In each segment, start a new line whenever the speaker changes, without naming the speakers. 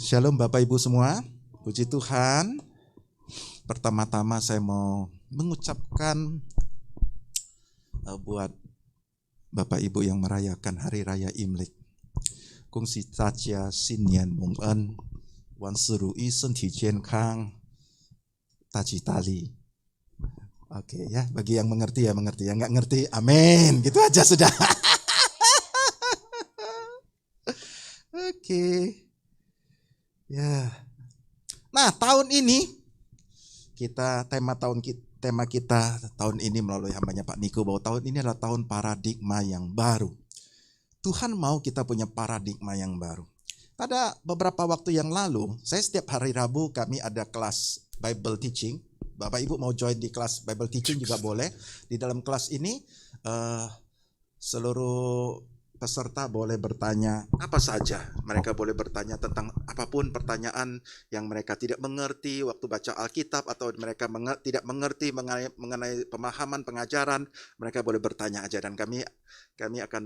Shalom Bapak Ibu semua, puji Tuhan. Pertama-tama saya mau mengucapkan buat Bapak Ibu yang merayakan Hari Raya Imlek. Kung si Tacia Sinyan Mung En, Wan Serui Senti Jian Kang, Taji Tali. Oke ya, bagi yang mengerti ya mengerti, yang nggak ngerti, amin. Gitu aja sudah. Oke. Ya. Nah, tahun ini tema kita tahun ini melalui hambanya Pak Niko bahwa tahun ini adalah tahun paradigma yang baru. Tuhan mau kita punya paradigma yang baru. Pada beberapa waktu yang lalu, saya setiap hari Rabu kami ada kelas Bible Teaching. Bapak Ibu mau join di kelas Bible Teaching juga boleh. Di dalam kelas ini seluruh peserta boleh bertanya apa saja. Mereka boleh bertanya tentang apapun pertanyaan yang mereka tidak mengerti waktu baca Alkitab atau mereka tidak mengerti mengenai pemahaman pengajaran. Mereka boleh bertanya aja dan kami akan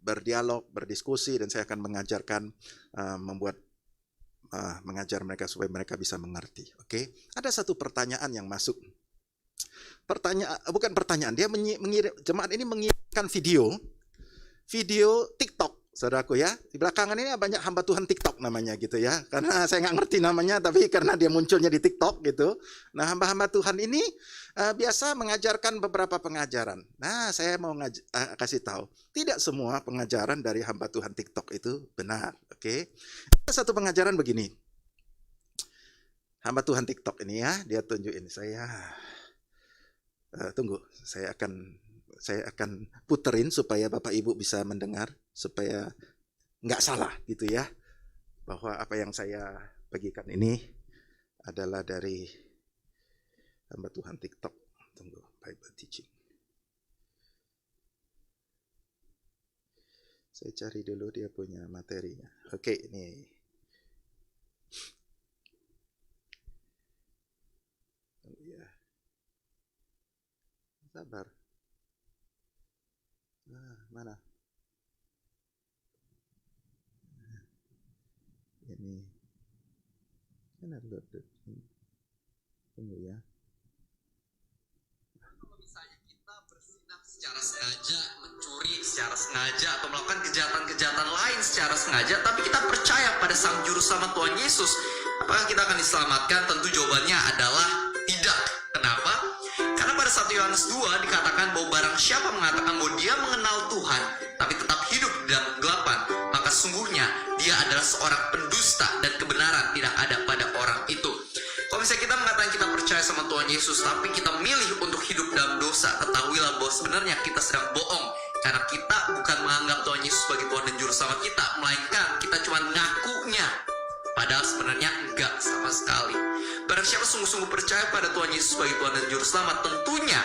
berdialog, berdiskusi dan saya akan mengajarkan mengajar mereka supaya mereka bisa mengerti. Oke? Ada satu pertanyaan yang masuk. Dia jemaat ini mengirimkan video TikTok, saudaraku ya. Di belakangan ini banyak hamba Tuhan TikTok namanya gitu ya. Karena saya nggak ngerti namanya, tapi karena dia munculnya di TikTok gitu. Nah, hamba-hamba Tuhan ini biasa mengajarkan beberapa pengajaran. Nah, saya mau kasih tahu, tidak semua pengajaran dari hamba Tuhan TikTok itu benar. Oke? Ada satu pengajaran begini. Hamba Tuhan TikTok ini ya, dia tunjukin saya. Tunggu, saya akan puterin supaya Bapak Ibu bisa mendengar, supaya nggak salah gitu ya, bahwa apa yang saya bagikan ini adalah dari hamba Tuhan TikTok. Tunggu, Bible Teaching. Saya cari dulu dia punya materinya. Oke, ini. Tunggu ya. Sabar. Mana? Ini. Mana loaded? Tunggu ya.
Kalau misalnya kita berzinah secara sengaja, mencuri secara sengaja, atau melakukan kejahatan-kejahatan lain secara sengaja, tapi kita percaya pada Sang Juru Selamat Tuhan Yesus, apakah kita akan diselamatkan? Tentu jawabannya adalah tidak. Kenapa? Karena pada 1 Yohanes 2 dikatakan bahwa barang siapa mengatakan bahwa dia mengenal Tuhan, tapi tetap hidup di dalam kegelapan, maka sungguhnya dia adalah seorang pendusta dan kebenaran tidak ada pada orang itu. Kalau misalnya kita mengatakan kita percaya sama Tuhan Yesus, tapi kita milih untuk hidup dalam dosa, ketahuilah bahwa sebenarnya kita sedang bohong. Karena kita bukan menganggap Tuhan Yesus sebagai Tuhan dan Juru Selamat kita, melainkan kita cuma ngakunya. Padahal sebenarnya enggak sama sekali. Barang siapa sungguh-sungguh percaya pada Tuhan Yesus sebagai Tuhan dan Juru Selamat, tentunya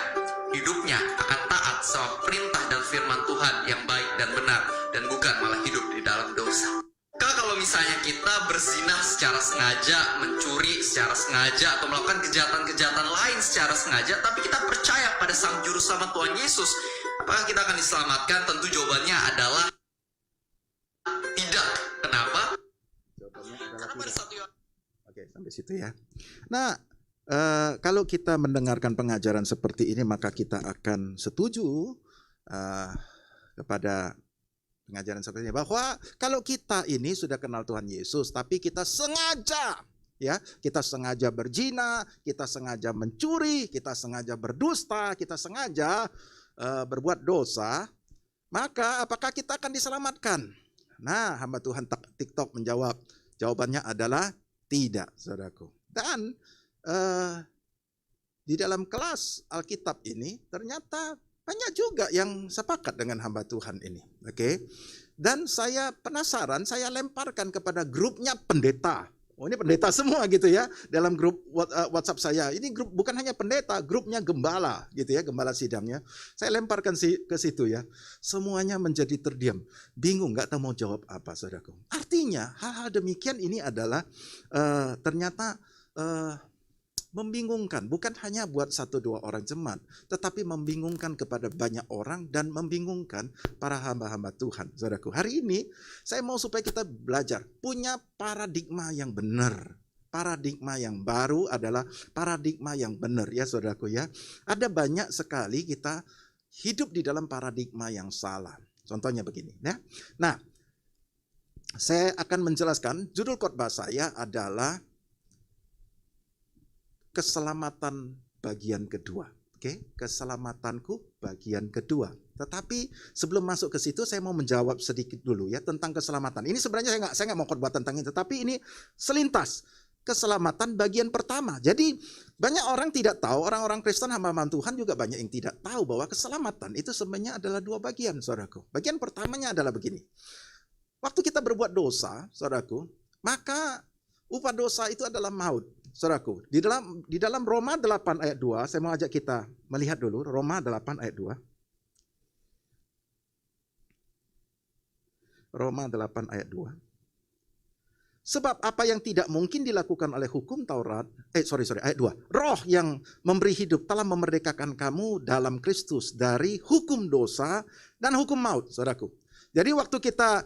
hidupnya akan taat sama perintah dan firman Tuhan yang baik dan benar, dan bukan malah hidup di dalam dosa. Kalau misalnya kita berzinah secara sengaja, mencuri secara sengaja, atau melakukan kejahatan-kejahatan lain secara sengaja, tapi kita percaya pada Sang Juru Selamat Tuhan Yesus, apakah kita akan diselamatkan? Tentu jawabannya adalah tidak. Kenapa? Karena pada satu.
Oke, sampai situ ya. Nah, kalau kita mendengarkan pengajaran seperti ini, maka kita akan setuju kepada pengajaran seperti ini, bahwa kalau kita ini sudah kenal Tuhan Yesus, tapi kita sengaja berzina, kita sengaja mencuri, kita sengaja berdusta, kita sengaja berbuat dosa, maka apakah kita akan diselamatkan? Nah, hamba Tuhan TikTok menjawab, jawabannya adalah tidak, saudaraku. Dan di dalam kelas Alkitab ini ternyata banyak juga yang sepakat dengan hamba Tuhan ini. Oke. Dan saya penasaran, saya lemparkan kepada grupnya pendeta. Oh, ini pendeta semua gitu ya, dalam grup WhatsApp saya. Ini grup bukan hanya pendeta, grupnya gembala gitu ya, gembala sidangnya. Saya lemparkan ke situ ya. Semuanya menjadi terdiam, bingung, nggak tahu mau jawab apa, saudaraku. Artinya hal-hal demikian ini adalah ternyata Membingungkan, bukan hanya buat 1-2 orang jemaat, tetapi membingungkan kepada banyak orang dan membingungkan para hamba-hamba Tuhan. Saudaraku, hari ini saya mau supaya kita belajar punya paradigma yang benar. Paradigma yang baru adalah paradigma yang benar ya saudaraku ya. Ada banyak sekali kita hidup di dalam paradigma yang salah. Contohnya begini ya. Nah, saya akan menjelaskan judul khotbah saya adalah keselamatan bagian kedua. Oke, keselamatanku bagian kedua. Tetapi sebelum masuk ke situ saya mau menjawab sedikit dulu ya tentang keselamatan. Ini sebenarnya saya nggak mau khotbah tentang ini, tetapi ini selintas keselamatan bagian pertama. Jadi banyak orang tidak tahu, orang-orang Kristen hamba-hamba Tuhan juga banyak yang tidak tahu bahwa keselamatan itu sebenarnya adalah 2 bagian, saudaraku. Bagian pertamanya adalah begini. Waktu kita berbuat dosa, saudaraku, maka upah dosa itu adalah maut. Saudaraku, di dalam Roma 8 ayat 2, saya mau ajak kita melihat dulu Roma 8 ayat 2. Roma 8 ayat 2. Sebab apa yang tidak mungkin dilakukan oleh hukum Taurat, ayat 2. Roh yang memberi hidup telah memerdekakan kamu dalam Kristus dari hukum dosa dan hukum maut, saudaraku. Jadi waktu kita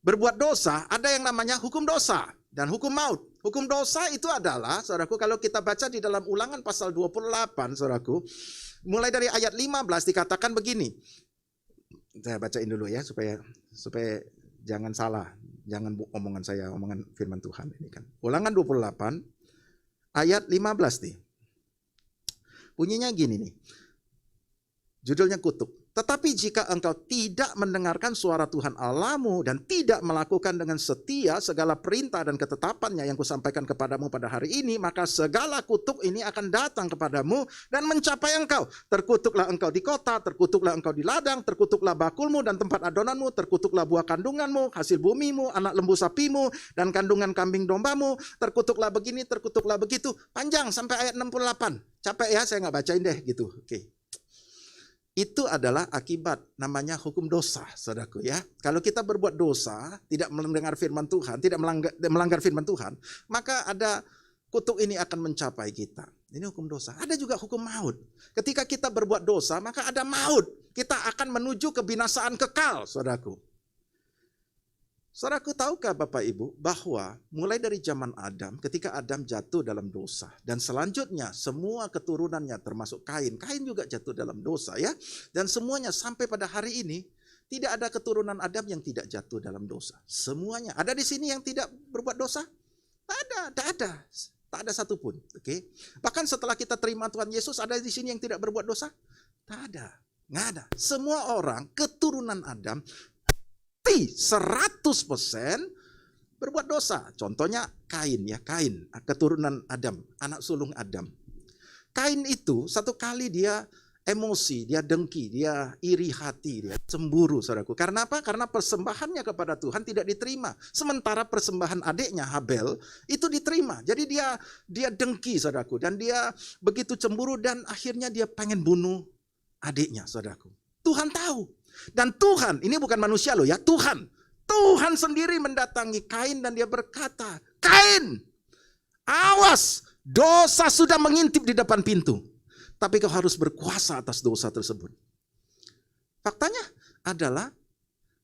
berbuat dosa, ada yang namanya hukum dosa dan hukum maut. Hukum dosa itu adalah, saudaraku, kalau kita baca di dalam Ulangan pasal 28, saudaraku, mulai dari ayat 15 dikatakan begini. Saya bacain dulu ya supaya jangan salah, jangan omongan saya, omongan firman Tuhan ini kan. Ulangan 28 ayat 15 nih. Bunyinya gini nih. Judulnya kutuk. Tetapi jika engkau tidak mendengarkan suara Tuhan Allahmu dan tidak melakukan dengan setia segala perintah dan ketetapannya yang kusampaikan kepadamu pada hari ini, maka segala kutuk ini akan datang kepadamu dan mencapai engkau. Terkutuklah engkau di kota, terkutuklah engkau di ladang, terkutuklah bakulmu dan tempat adonanmu, terkutuklah buah kandunganmu, hasil bumimu, anak lembu sapimu, dan kandungan kambing dombamu, terkutuklah begini, terkutuklah begitu. Panjang sampai ayat 68. Capek ya, saya nggak bacain deh gitu. Oke. Itu adalah akibat namanya hukum dosa, saudaraku ya. Kalau kita berbuat dosa, tidak mendengar firman Tuhan, tidak melanggar firman Tuhan, maka ada kutuk ini akan mencapai kita. Ini hukum dosa. Ada juga hukum maut. Ketika kita berbuat dosa, maka ada maut. Kita akan menuju kebinasaan kekal, saudaraku. Saudaraku, tahukah Bapak Ibu bahwa mulai dari zaman Adam, ketika Adam jatuh dalam dosa, dan selanjutnya semua keturunannya termasuk Kain juga jatuh dalam dosa ya, dan semuanya sampai pada hari ini tidak ada keturunan Adam yang tidak jatuh dalam dosa. Semuanya ada di sini yang tidak berbuat dosa? Tak ada satupun. Oke. Bahkan setelah kita terima Tuhan Yesus, ada di sini yang tidak berbuat dosa? Nggak ada. Semua orang keturunan Adam 100% berbuat dosa. Contohnya Kain ya, Kain keturunan Adam, anak sulung Adam. Kain itu satu kali dia emosi, dia dengki, dia iri hati, dia cemburu, saudaraku. Karena apa? Karena persembahannya kepada Tuhan tidak diterima. Sementara persembahan adiknya Habel itu diterima. Jadi dia dengki, saudaraku, dan dia begitu cemburu dan akhirnya dia pengen bunuh adiknya, saudaraku. Tuhan tahu. Dan Tuhan, ini bukan manusia loh ya, Tuhan sendiri mendatangi Kain dan dia berkata, Kain, awas, dosa sudah mengintip di depan pintu. Tapi kau harus berkuasa atas dosa tersebut. Faktanya adalah,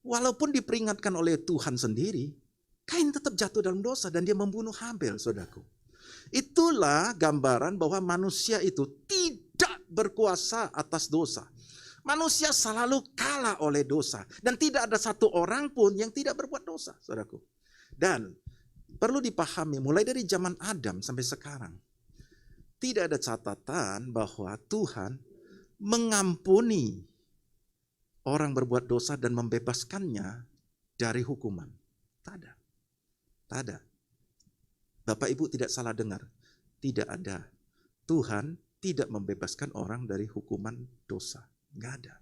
walaupun diperingatkan oleh Tuhan sendiri, Kain tetap jatuh dalam dosa dan dia membunuh Habel, saudaraku. Itulah gambaran bahwa manusia itu tidak berkuasa atas dosa. Manusia selalu kalah oleh dosa. Dan tidak ada satu orang pun yang tidak berbuat dosa, saudaraku. Dan perlu dipahami mulai dari zaman Adam sampai sekarang. Tidak ada catatan bahwa Tuhan mengampuni orang berbuat dosa dan membebaskannya dari hukuman. Tak ada. Bapak Ibu tidak salah dengar. Tidak ada. Tuhan tidak membebaskan orang dari hukuman dosa. Nggak ada.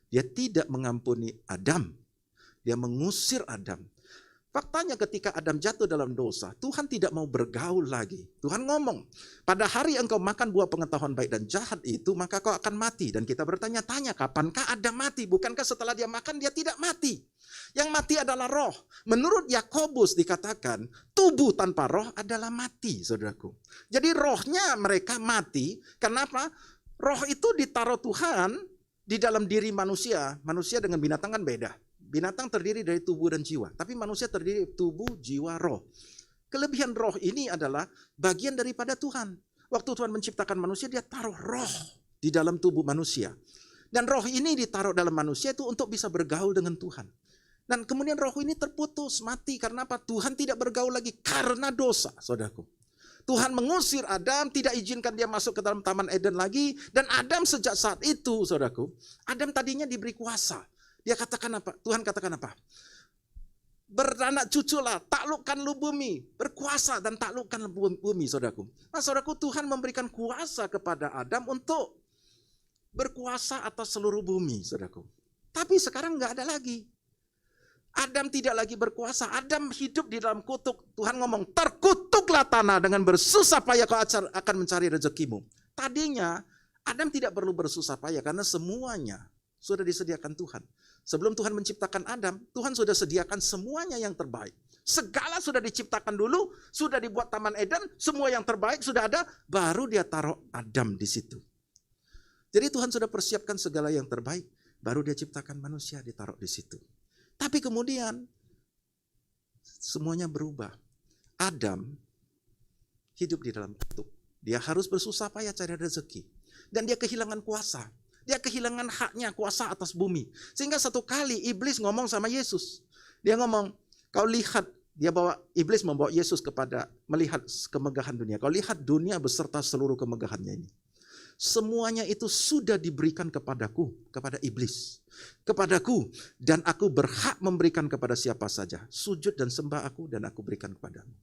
Dia tidak mengampuni Adam. Dia mengusir Adam. Faktanya ketika Adam jatuh dalam dosa, Tuhan tidak mau bergaul lagi. Tuhan ngomong, pada hari engkau makan buah pengetahuan baik dan jahat itu, maka kau akan mati. Dan kita bertanya-tanya, kapankah Adam mati? Bukankah setelah dia makan, dia tidak mati? Yang mati adalah roh. Menurut Yakobus dikatakan, tubuh tanpa roh adalah mati, saudaraku. Jadi rohnya mereka mati, kenapa? Roh itu ditaruh Tuhan di dalam diri manusia. Manusia dengan binatang kan beda. Binatang terdiri dari tubuh dan jiwa, tapi manusia terdiri dari tubuh, jiwa, roh. Kelebihan roh ini adalah bagian daripada Tuhan. Waktu Tuhan menciptakan manusia, dia taruh roh di dalam tubuh manusia. Dan roh ini ditaruh dalam manusia itu untuk bisa bergaul dengan Tuhan. Dan kemudian roh ini terputus, mati. Karena apa? Tuhan tidak bergaul lagi karena dosa, saudaraku. Tuhan mengusir Adam, tidak izinkan dia masuk ke dalam Taman Eden lagi. Dan Adam sejak saat itu, saudaraku, Adam tadinya diberi kuasa. Dia katakan apa? Tuhan katakan apa? Beranak cuculah, taklukkan lu bumi, berkuasa dan taklukkan bumi, saudaraku. Nah, saudaraku, Tuhan memberikan kuasa kepada Adam untuk berkuasa atas seluruh bumi, saudaraku. Tapi sekarang nggak ada lagi. Adam tidak lagi berkuasa. Adam hidup di dalam kutuk. Tuhan ngomong, terkutuklah tanah dengan bersusah payah kau akan mencari rezekimu. Tadinya Adam tidak perlu bersusah payah karena semuanya sudah disediakan Tuhan. Sebelum Tuhan menciptakan Adam, Tuhan sudah sediakan semuanya yang terbaik. Segala sudah diciptakan dulu, sudah dibuat Taman Eden, semua yang terbaik sudah ada, baru dia taruh Adam di situ. Jadi Tuhan sudah persiapkan segala yang terbaik, baru dia ciptakan manusia ditaruh di situ. Tapi kemudian semuanya berubah. Adam hidup di dalam kutuk. Dia harus bersusah payah cari rezeki. Dan dia kehilangan kuasa. Dia kehilangan haknya, kuasa atas bumi. Sehingga satu kali iblis ngomong sama Yesus. Dia ngomong, kau lihat, iblis membawa Yesus kepada melihat kemegahan dunia. Kau lihat dunia beserta seluruh kemegahannya ini. Semuanya itu sudah diberikan kepadaku, kepada iblis. Kepadaku, dan aku berhak memberikan kepada siapa saja. Sujud dan sembah aku, dan aku berikan kepadamu.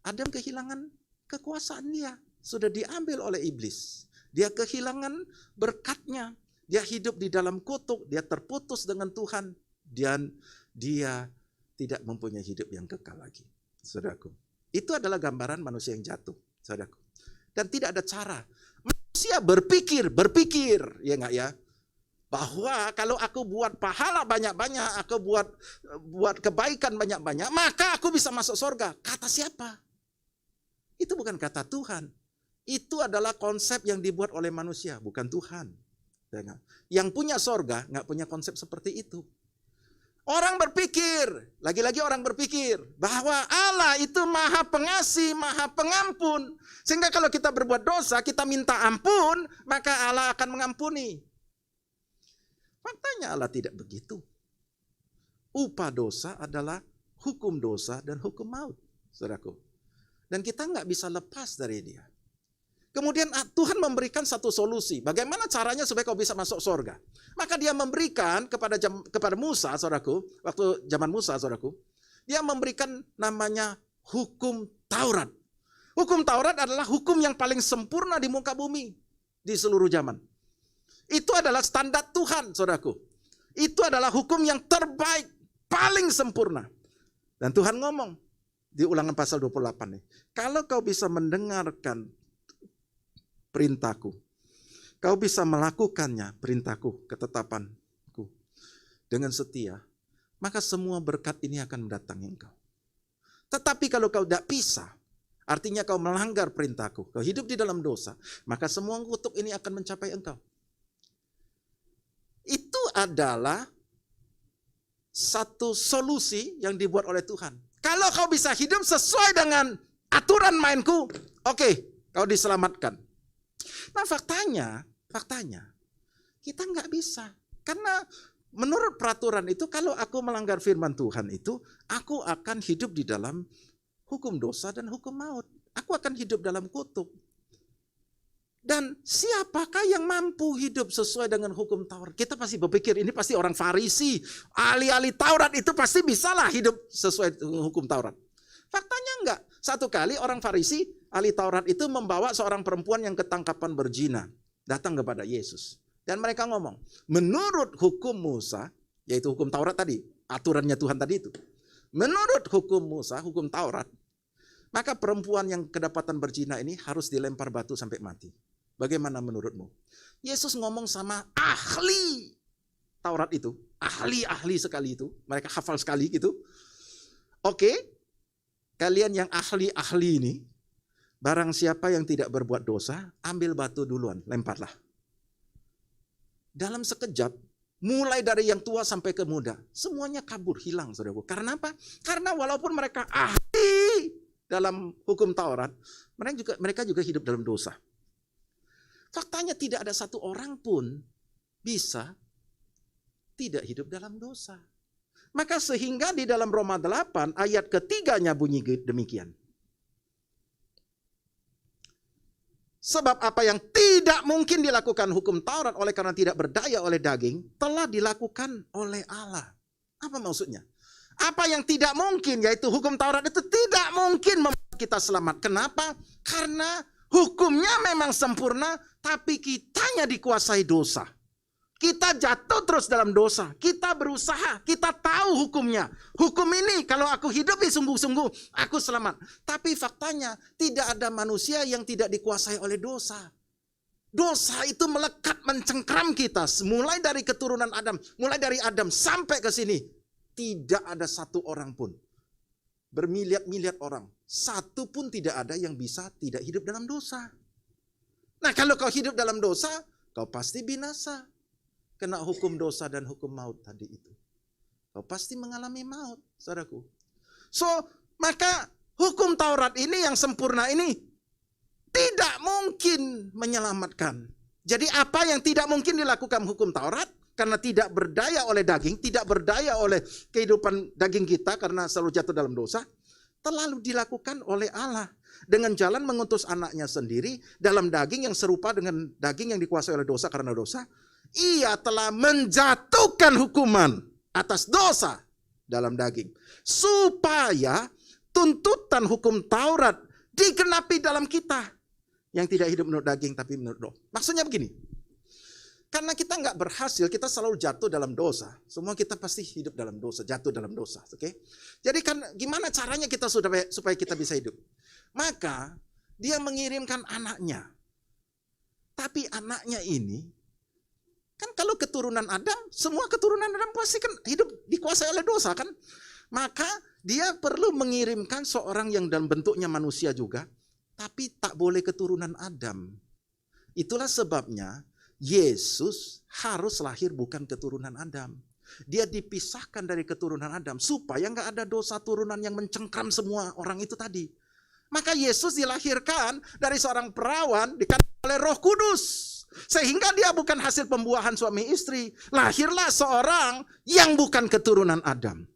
Adam kehilangan kekuasaan dia. Sudah diambil oleh iblis. Dia kehilangan berkatnya. Dia hidup di dalam kutuk. Dia terputus dengan Tuhan. Dan dia tidak mempunyai hidup yang kekal lagi. Saudaraku. Itu adalah gambaran manusia yang jatuh. Saudaraku. Dan tidak ada cara. Manusia berpikir. Ya enggak ya? Bahwa kalau aku buat pahala banyak-banyak. Aku buat kebaikan banyak-banyak. Maka aku bisa masuk surga. Kata siapa? Itu bukan kata Tuhan. Itu adalah konsep yang dibuat oleh manusia, bukan Tuhan. Yang punya sorga nggak punya konsep seperti itu. Orang berpikir, lagi-lagi orang berpikir bahwa Allah itu maha pengasih, maha pengampun. Sehingga kalau kita berbuat dosa, kita minta ampun, maka Allah akan mengampuni. Faktanya Allah tidak begitu. Upah dosa adalah hukum dosa dan hukum maut, saudaraku. Dan kita nggak bisa lepas dari dia. Kemudian Tuhan memberikan satu solusi. Bagaimana caranya supaya kau bisa masuk surga? Maka dia memberikan kepada Musa, saudaraku, waktu zaman Musa, saudaraku, dia memberikan namanya hukum Taurat. Hukum Taurat adalah hukum yang paling sempurna di muka bumi di seluruh zaman. Itu adalah standar Tuhan, saudaraku. Itu adalah hukum yang terbaik, paling sempurna. Dan Tuhan ngomong di Ulangan pasal 28 nih, kalau kau bisa mendengarkan perintahku, kau bisa melakukannya, perintahku, ketetapanku, dengan setia, maka semua berkat ini akan mendatangi engkau. Tetapi kalau kau tidak bisa, artinya kau melanggar perintahku, kau hidup di dalam dosa, maka semua kutuk ini akan mencapai engkau. Itu adalah satu solusi yang dibuat oleh Tuhan. Kalau kau bisa hidup sesuai dengan aturan mainku, oke, kau diselamatkan. Nah faktanya kita nggak bisa. Karena menurut peraturan itu kalau aku melanggar firman Tuhan itu, aku akan hidup di dalam hukum dosa dan hukum maut. Aku akan hidup dalam kutuk. Dan siapakah yang mampu hidup sesuai dengan hukum Taurat? Kita pasti berpikir ini pasti orang Farisi, ahli-ahli Taurat itu pasti bisalah hidup sesuai dengan hukum Taurat. Faktanya enggak. Satu kali orang Farisi, ahli Taurat itu membawa seorang perempuan yang ketangkapan berzina datang kepada Yesus. Dan mereka ngomong, menurut hukum Musa, yaitu hukum Taurat tadi, aturannya Tuhan tadi itu. menurut hukum Musa, hukum Taurat, maka perempuan yang kedapatan berzina ini harus dilempar batu sampai mati. Bagaimana menurutmu? Yesus ngomong sama ahli Taurat itu, ahli sekali itu, mereka hafal sekali gitu. Oke, kalian yang ahli ini, barang siapa yang tidak berbuat dosa, ambil batu duluan, lemparlah. Dalam sekejap, mulai dari yang tua sampai ke muda, semuanya kabur, hilang, saudaraku. Karena apa? Karena walaupun mereka ahli dalam hukum Taurat, mereka juga hidup dalam dosa. Faktanya tidak ada satu orang pun bisa tidak hidup dalam dosa. Maka sehingga di dalam Roma 8 ayat ketiganya bunyi demikian. Sebab apa yang tidak mungkin dilakukan hukum Taurat oleh karena tidak berdaya oleh daging, telah dilakukan oleh Allah. Apa maksudnya? Apa yang tidak mungkin, yaitu hukum Taurat itu tidak mungkin membuat kita selamat. Kenapa? Karena hukumnya memang sempurna, tapi kitanya dikuasai dosa. Kita jatuh terus dalam dosa. Kita berusaha, kita tahu hukumnya. Hukum ini kalau aku hidupi sungguh-sungguh, aku selamat. Tapi faktanya tidak ada manusia yang tidak dikuasai oleh dosa. Dosa itu melekat mencengkram kita. Mulai dari keturunan Adam, mulai dari Adam sampai ke sini. Tidak ada satu orang pun. Bermiliar-miliar orang. Satu pun tidak ada yang bisa tidak hidup dalam dosa. Nah kalau kau hidup dalam dosa, kau pasti binasa. Kena hukum dosa dan hukum maut tadi itu. Kau pasti mengalami maut, saudaraku. So, maka hukum Taurat ini yang sempurna ini tidak mungkin menyelamatkan. Jadi apa yang tidak mungkin dilakukan hukum Taurat, karena tidak berdaya oleh daging, tidak berdaya oleh kehidupan daging kita karena selalu jatuh dalam dosa, terlalu dilakukan oleh Allah. Dengan jalan mengutus anaknya sendiri dalam daging yang serupa dengan daging yang dikuasai oleh dosa karena dosa. Ia telah menjatuhkan hukuman atas dosa dalam daging. Supaya tuntutan hukum Taurat digenapi dalam kita. Yang tidak hidup menurut daging tapi menurut roh. Maksudnya begini. Karena kita nggak berhasil, kita selalu jatuh dalam dosa. Semua kita pasti hidup dalam dosa, jatuh dalam dosa. Oke? Jadi kan gimana caranya kita supaya kita bisa hidup? Maka dia mengirimkan anaknya. Tapi anaknya ini kan kalau keturunan Adam, semua keturunan Adam pasti kan hidup dikuasai oleh dosa kan. Maka dia perlu mengirimkan seorang yang dalam bentuknya manusia juga, tapi tak boleh keturunan Adam. Itulah sebabnya Yesus harus lahir bukan keturunan Adam. Dia dipisahkan dari keturunan Adam supaya nggak ada dosa turunan yang mencengkram semua orang itu tadi. Maka Yesus dilahirkan dari seorang perawan dikandung oleh Roh Kudus. Sehingga dia bukan hasil pembuahan suami istri. Lahirlah seorang yang bukan keturunan Adam.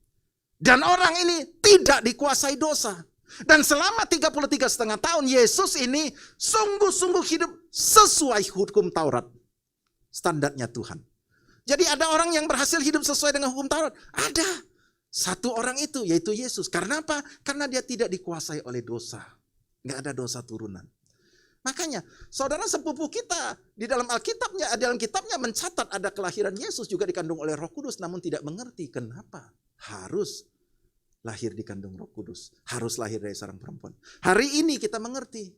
Dan orang ini tidak dikuasai dosa. Dan selama 33,5 tahun Yesus ini sungguh-sungguh hidup sesuai hukum Taurat. Standarnya Tuhan. Jadi ada orang yang berhasil hidup sesuai dengan hukum Taurat. Ada. Satu orang itu yaitu Yesus. Karena apa? Karena dia tidak dikuasai oleh dosa. Nggak ada dosa turunan. Makanya saudara sepupu kita di dalam Alkitabnya, dalam kitabnya mencatat ada kelahiran Yesus juga dikandung oleh Roh Kudus, namun tidak mengerti kenapa harus lahir dikandung Roh Kudus, harus lahir dari seorang perempuan. Hari ini kita mengerti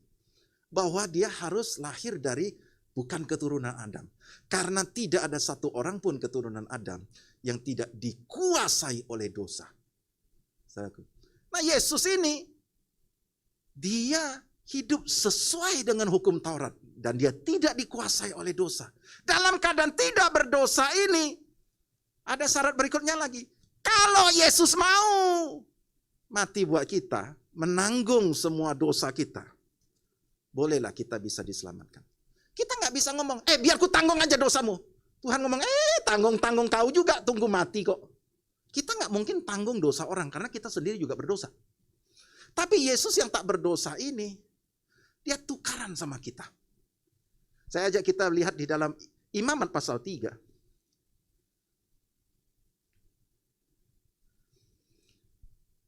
bahwa dia harus lahir dari bukan keturunan Adam, karena tidak ada satu orang pun keturunan Adam yang tidak dikuasai oleh dosa. Nah Yesus ini dia hidup sesuai dengan hukum Taurat. Dan dia tidak dikuasai oleh dosa. Dalam keadaan tidak berdosa ini, ada syarat berikutnya lagi. Kalau Yesus mau mati buat kita, menanggung semua dosa kita, bolehlah kita bisa diselamatkan. Kita nggak bisa ngomong, biar ku tanggung aja dosamu. Tuhan ngomong, tanggung-tanggung kau juga, tunggu mati kok. Kita nggak mungkin tanggung dosa orang, karena kita sendiri juga berdosa. Tapi Yesus yang tak berdosa ini, dia tukaran sama kita. Saya ajak kita lihat di dalam Imamat pasal 3.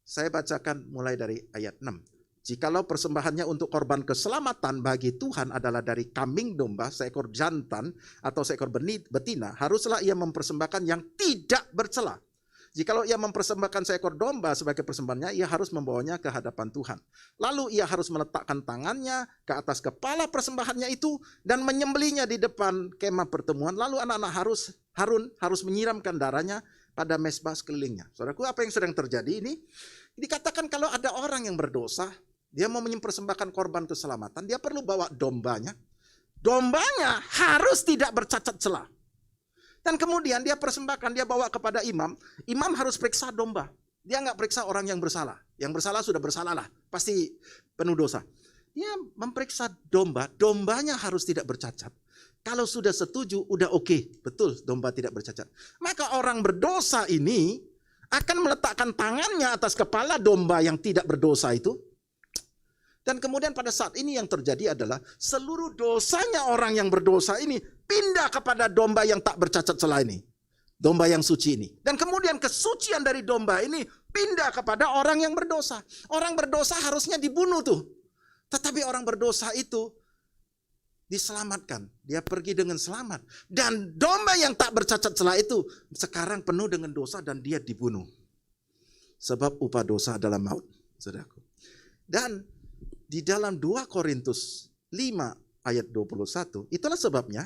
Saya bacakan mulai dari ayat 6. Jikalau persembahannya untuk korban keselamatan bagi Tuhan adalah dari kambing domba, seekor jantan atau seekor betina, haruslah ia mempersembahkan yang tidak bercela. Jikalau ia mempersembahkan seekor domba sebagai persembahannya, ia harus membawanya ke hadapan Tuhan. Lalu ia harus meletakkan tangannya ke atas kepala persembahannya itu dan menyembelihnya di depan kemah pertemuan. Lalu anak-anak Harun harus menyiramkan darahnya pada mezbah sekelilingnya. Saudaraku, apa yang sedang terjadi ini? Dikatakan kalau ada orang yang berdosa, dia mau mempersembahkan korban keselamatan, dia perlu bawa dombanya. Dombanya harus tidak bercacat celah. Dan kemudian dia persembahkan, dia bawa kepada imam. Imam harus periksa domba. Dia nggak periksa orang yang bersalah. Yang bersalah sudah bersalah lah, pasti penuh dosa. Dia memeriksa domba, dombanya harus tidak bercacat. Kalau sudah setuju, udah oke. Betul, domba tidak bercacat. Maka orang berdosa ini akan meletakkan tangannya atas kepala domba yang tidak berdosa itu. Dan kemudian pada saat ini yang terjadi adalah seluruh dosanya orang yang berdosa ini pindah kepada domba yang tak bercacat celah ini. Domba yang suci ini. Dan kemudian kesucian dari domba ini pindah kepada orang yang berdosa. Orang berdosa harusnya dibunuh tuh. Tetapi orang berdosa itu diselamatkan. Dia pergi dengan selamat. Dan domba yang tak bercacat celah itu sekarang penuh dengan dosa dan dia dibunuh. Sebab upah dosa adalah maut, saudaraku. Dan di dalam 2 Korintus 5 ayat 21, itulah sebabnya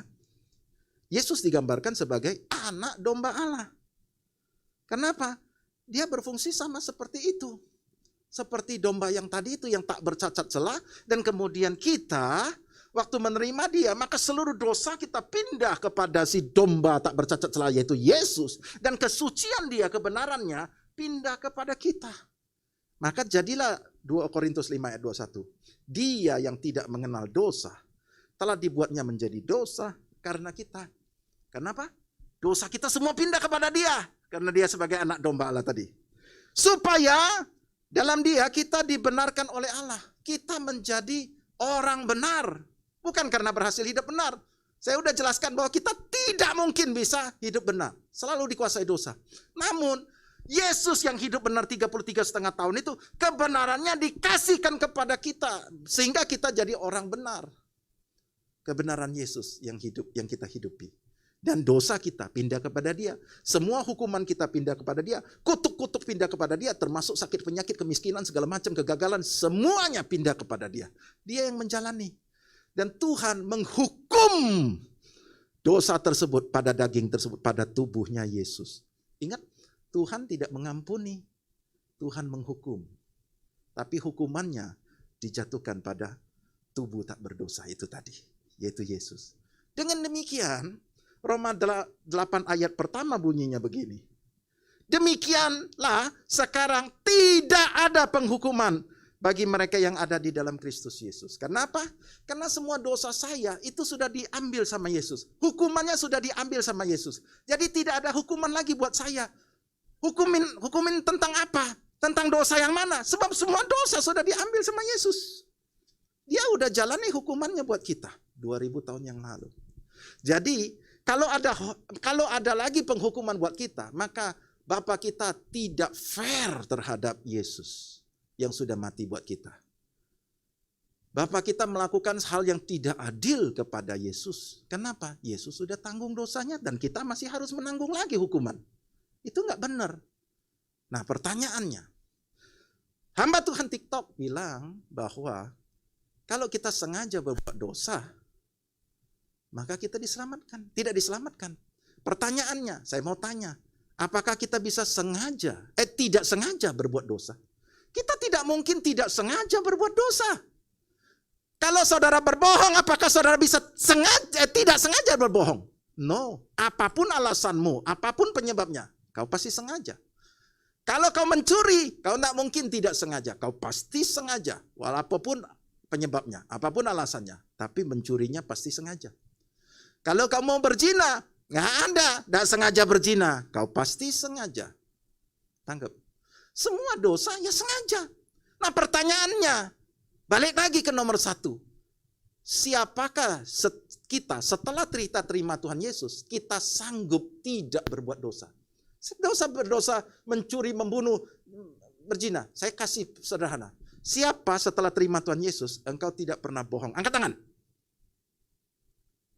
Yesus digambarkan sebagai anak domba Allah. Kenapa? Dia berfungsi sama seperti itu. Seperti domba yang tadi itu yang tak bercacat celah. Dan kemudian kita waktu menerima dia, maka seluruh dosa kita pindah kepada si domba tak bercacat celah, yaitu Yesus. Dan kesucian dia, kebenarannya pindah kepada kita. Maka jadilah 2 Korintus 5 ayat 21. Dia yang tidak mengenal dosa telah dibuatnya menjadi dosa karena kita. Kenapa? Dosa kita semua pindah kepada dia. Karena dia sebagai anak domba Allah tadi. Supaya dalam dia kita dibenarkan oleh Allah. Kita menjadi orang benar. Bukan karena berhasil hidup benar. Saya sudah jelaskan bahwa kita tidak mungkin bisa hidup benar. Selalu dikuasai dosa. Namun Yesus yang hidup benar 33,5 tahun itu kebenarannya dikasihkan kepada kita sehingga kita jadi orang benar. Kebenaran Yesus yang hidup, yang kita hidupi. Dan dosa kita pindah kepada dia. Semua hukuman kita pindah kepada dia. Kutuk-kutuk pindah kepada dia, termasuk sakit penyakit, kemiskinan, segala macam kegagalan, semuanya pindah kepada dia. Dia yang menjalani. Dan Tuhan menghukum dosa tersebut pada daging tersebut, pada tubuhnya Yesus. Ingat, Tuhan tidak mengampuni, Tuhan menghukum. Tapi hukumannya dijatuhkan pada tubuh tak berdosa itu tadi, yaitu Yesus. Dengan demikian, Roma 8 ayat pertama bunyinya begini. Demikianlah sekarang tidak ada penghukuman bagi mereka yang ada di dalam Kristus Yesus. Kenapa? Karena semua dosa saya itu sudah diambil sama Yesus. Hukumannya sudah diambil sama Yesus. Jadi tidak ada hukuman lagi buat saya. Hukumin tentang apa? Tentang dosa yang mana? Sebab semua dosa sudah diambil sama Yesus. Dia udah jalani hukumannya buat kita 2000 tahun yang lalu. Jadi kalau ada lagi penghukuman buat kita, maka Bapa kita tidak fair terhadap Yesus yang sudah mati buat kita. Bapa kita melakukan hal yang tidak adil kepada Yesus. Kenapa? Yesus sudah tanggung dosanya dan kita masih harus menanggung lagi hukuman. Itu nggak benar. Nah pertanyaannya, hamba Tuhan TikTok bilang bahwa kalau kita sengaja berbuat dosa, maka kita diselamatkan. Tidak diselamatkan. Pertanyaannya, saya mau tanya, apakah kita bisa tidak sengaja berbuat dosa? Kita tidak mungkin tidak sengaja berbuat dosa. Kalau saudara berbohong, apakah saudara bisa tidak sengaja berbohong? No. Apapun alasanmu, apapun penyebabnya, kau pasti sengaja. Kalau kau mencuri, kau tidak mungkin tidak sengaja. Kau pasti sengaja. Walaupun penyebabnya, apapun alasannya. Tapi mencurinya pasti sengaja. Kalau kau mau berzina, nggak ada, tidak sengaja berzina. Kau pasti sengaja. Tangkap. Semua dosa ya sengaja. Nah pertanyaannya, balik lagi ke nomor 1. Siapakah kita setelah kita terima Tuhan Yesus, kita sanggup tidak berbuat dosa? Berdosa, mencuri, membunuh, berzina. Saya kasih sederhana. Siapa setelah terima Tuhan Yesus, engkau tidak pernah bohong? Angkat tangan.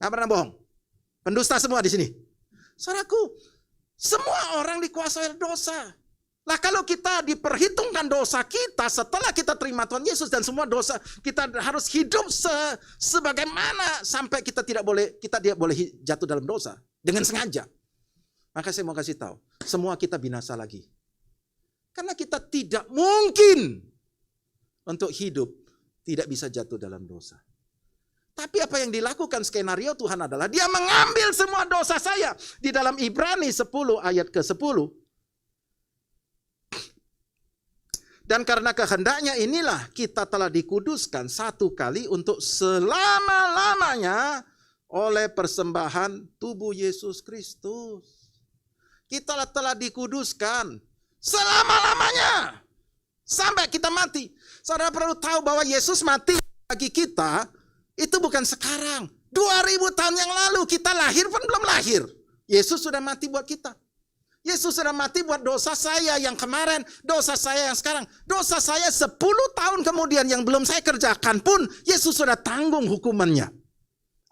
Nggak pernah bohong. Pendusta semua di sini. Saudaraku, Semua orang dikuasai oleh dosa. Nah kalau kita diperhitungkan dosa kita setelah kita terima Tuhan Yesus dan semua dosa kita harus hidup sebagaimana sampai kita tidak boleh jatuh dalam dosa dengan sengaja. Maka saya mau kasih tahu, semua kita binasa lagi. Karena kita tidak mungkin untuk hidup tidak bisa jatuh dalam dosa. Tapi apa yang dilakukan skenario Tuhan adalah dia mengambil semua dosa saya. Di dalam Ibrani 10 ayat ke-10. Dan karena kehendaknya inilah kita telah dikuduskan satu kali untuk selama-lamanya oleh persembahan tubuh Yesus Kristus. Kita telah dikuduskan selama-lamanya sampai kita mati. Saudara perlu tahu bahwa Yesus mati bagi kita itu bukan sekarang. 2000 tahun yang lalu kita lahir pun belum lahir. Yesus sudah mati buat kita. Yesus sudah mati buat dosa saya yang kemarin, dosa saya yang sekarang. Dosa saya 10 tahun kemudian yang belum saya kerjakan pun Yesus sudah tanggung hukumannya.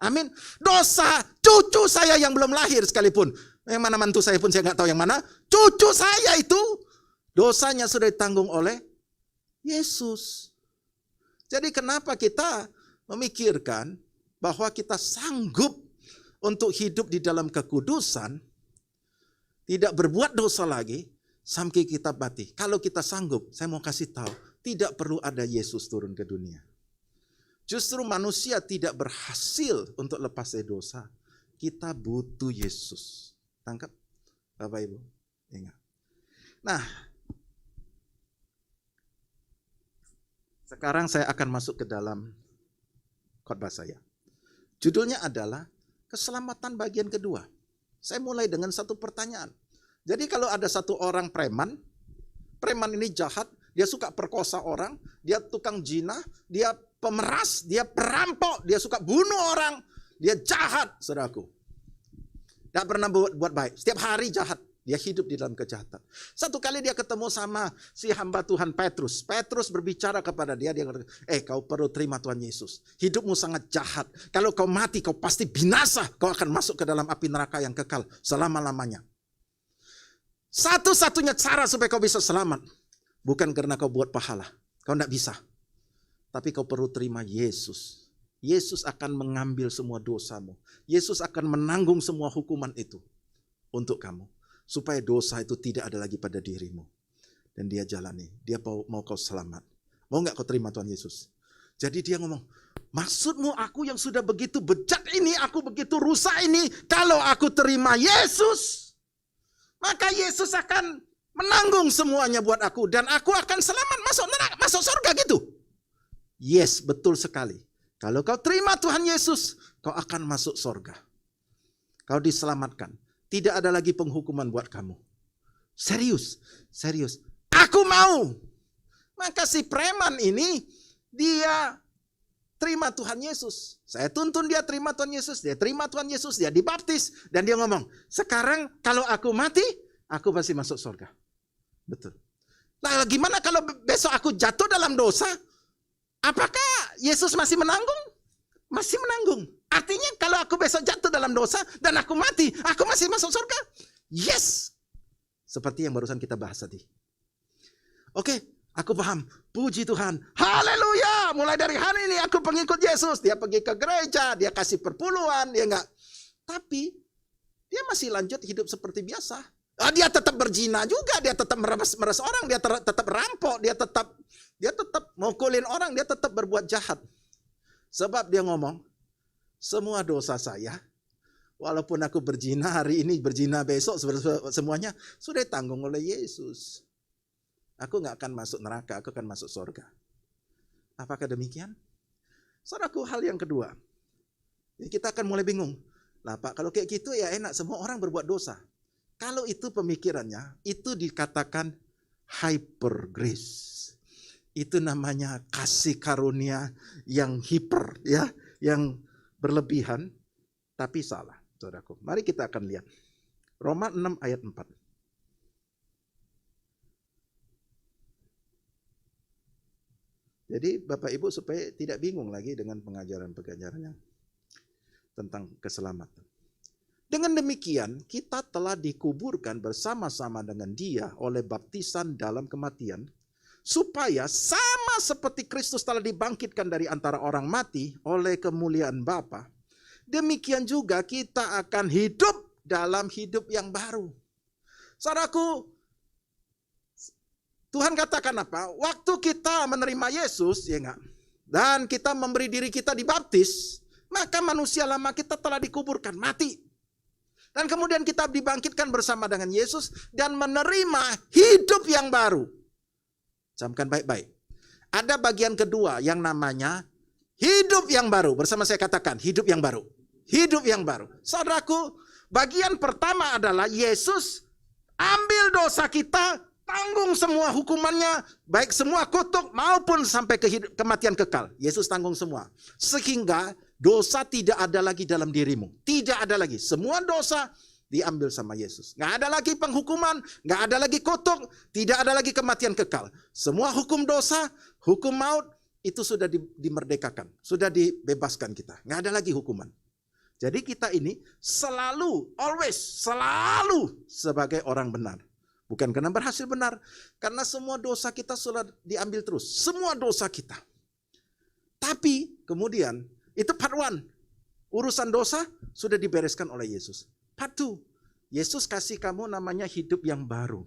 Amin. Dosa cucu saya yang belum lahir sekalipun. Yang mana mantu saya pun saya nggak tahu yang mana. Cucu saya itu dosanya sudah ditanggung oleh Yesus. Jadi kenapa kita memikirkan bahwa kita sanggup untuk hidup di dalam kekudusan, tidak berbuat dosa lagi, sampai kita mati. Kalau kita sanggup, saya mau kasih tahu, tidak perlu ada Yesus turun ke dunia. Justru manusia tidak berhasil untuk lepas dari dosa. Kita butuh Yesus. Tangkap, Bapak Ibu? Ingat. Nah, sekarang saya akan masuk ke dalam khotbah saya. Judulnya adalah keselamatan bagian kedua. Saya mulai dengan satu pertanyaan. Jadi kalau ada satu orang preman ini jahat, dia suka perkosa orang, dia tukang zina, dia pemeras, dia perampok, dia suka bunuh orang, dia jahat, saudaraku. Tidak pernah buat baik, setiap hari jahat. Dia hidup di dalam kejahatan. Satu kali dia ketemu sama si hamba Tuhan Petrus. Petrus berbicara kepada dia kata, kau perlu terima Tuhan Yesus. Hidupmu sangat jahat. Kalau kau mati, kau pasti binasa. Kau akan masuk ke dalam api neraka yang kekal selama-lamanya. Satu-satunya cara supaya kau bisa selamat. Bukan karena kau buat pahala. Kau tidak bisa. Tapi kau perlu terima Yesus. Yesus akan mengambil semua dosamu. Yesus akan menanggung semua hukuman itu untuk kamu. Supaya dosa itu tidak ada lagi pada dirimu. Dan dia jalani. Dia mau kau selamat. Mau nggak kau terima Tuhan Yesus? Jadi dia ngomong, maksudmu aku yang sudah begitu bejat ini, aku begitu rusak ini, kalau aku terima Yesus, maka Yesus akan menanggung semuanya buat aku. Dan aku akan selamat masuk neraka, masuk surga gitu. Yes, betul sekali. Kalau kau terima Tuhan Yesus, kau akan masuk surga. Kau diselamatkan. Tidak ada lagi penghukuman buat kamu. Serius, serius. Aku mau. Maka si preman ini, dia terima Tuhan Yesus. Saya tuntun dia terima Tuhan Yesus. Dia terima Tuhan Yesus, dia dibaptis. Dan dia ngomong, sekarang kalau aku mati, aku pasti masuk surga. Betul. Nah gimana kalau besok aku jatuh dalam dosa? Apakah Yesus masih menanggung? Masih menanggung. Artinya kalau aku besok jatuh dalam dosa dan aku mati, aku masih masuk surga? Yes. Seperti yang barusan kita bahas tadi. Oke, aku paham. Puji Tuhan. Haleluya. Mulai dari hari ini aku pengikut Yesus. Dia pergi ke gereja, dia kasih perpuluhan, dia enggak. Tapi dia masih lanjut hidup seperti biasa. Dia tetap berzina juga, dia tetap meres orang, dia tetap rampok, dia tetap mukulin orang, dia tetap berbuat jahat. Sebab dia ngomong, semua dosa saya, walaupun aku berzina hari ini, berzina besok, semuanya sudah ditanggung oleh Yesus. Aku nggak akan masuk neraka, aku akan masuk surga. Apakah demikian? Saudaraku, hal yang kedua. Kita akan mulai bingung. Lah Pak, kalau kayak gitu ya enak, semua orang berbuat dosa. Kalau itu pemikirannya, itu dikatakan hyper grace. Itu namanya kasih karunia yang hiper, ya, yang berlebihan, tapi salah, saudaraku. Mari kita akan lihat. Roma 6 ayat 4. Jadi Bapak Ibu supaya tidak bingung lagi dengan pengajaran-pengajaran yang tentang keselamatan. Dengan demikian, kita telah dikuburkan bersama-sama dengan Dia oleh baptisan dalam kematian, supaya sama seperti Kristus telah dibangkitkan dari antara orang mati oleh kemuliaan Bapa, demikian juga kita akan hidup dalam hidup yang baru. Saudaraku, Tuhan katakan apa? Waktu kita menerima Yesus, ya enggak? Dan kita memberi diri kita dibaptis, maka manusia lama kita telah dikuburkan, mati. Dan kemudian kita dibangkitkan bersama dengan Yesus dan menerima hidup yang baru. Camkan baik-baik. Ada bagian kedua yang namanya hidup yang baru. Bersama saya katakan, hidup yang baru. Hidup yang baru. Saudaraku, bagian pertama adalah Yesus ambil dosa kita, tanggung semua hukumannya, baik semua kutuk maupun sampai kematian kekal. Yesus tanggung semua. Sehingga dosa tidak ada lagi dalam dirimu. Tidak ada lagi. Semua dosa diambil sama Yesus. Nggak ada lagi penghukuman, nggak ada lagi kutuk, tidak ada lagi kematian kekal. Semua hukum dosa, hukum maut, itu sudah dimerdekakan. Sudah dibebaskan kita. Nggak ada lagi hukuman. Jadi kita ini selalu, always, selalu sebagai orang benar. Bukan karena berhasil benar. Karena semua dosa kita sudah diambil terus. Semua dosa kita. Tapi kemudian, itu part 1. Urusan dosa sudah dibereskan oleh Yesus. Part 2. Yesus kasih kamu namanya hidup yang baru.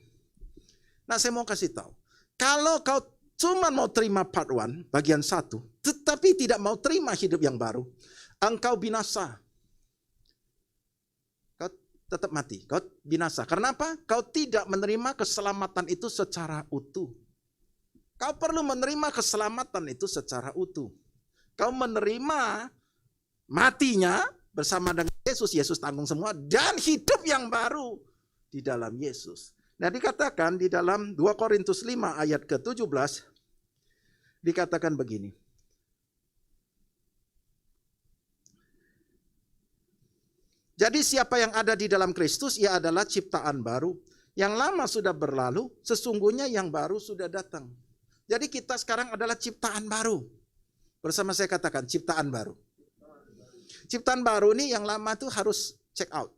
Nah, saya mau kasih tahu. Kalau kau cuma mau terima part 1, bagian 1, tetapi tidak mau terima hidup yang baru, engkau binasa. Kau tetap mati. Kau binasa. Karena apa? Kau tidak menerima keselamatan itu secara utuh. Kau perlu menerima keselamatan itu secara utuh. Kau menerima matinya bersama dengan Yesus. Yesus tanggung semua. Dan hidup yang baru di dalam Yesus. Nah, dikatakan di dalam 2 Korintus 5 ayat ke-17. Dikatakan begini. Jadi siapa yang ada di dalam Kristus, ia adalah ciptaan baru. Yang lama sudah berlalu, sesungguhnya yang baru sudah datang. Jadi kita sekarang adalah ciptaan baru. Bersama saya katakan, ciptaan baru. Ciptaan baru ini yang lama tuh harus check out,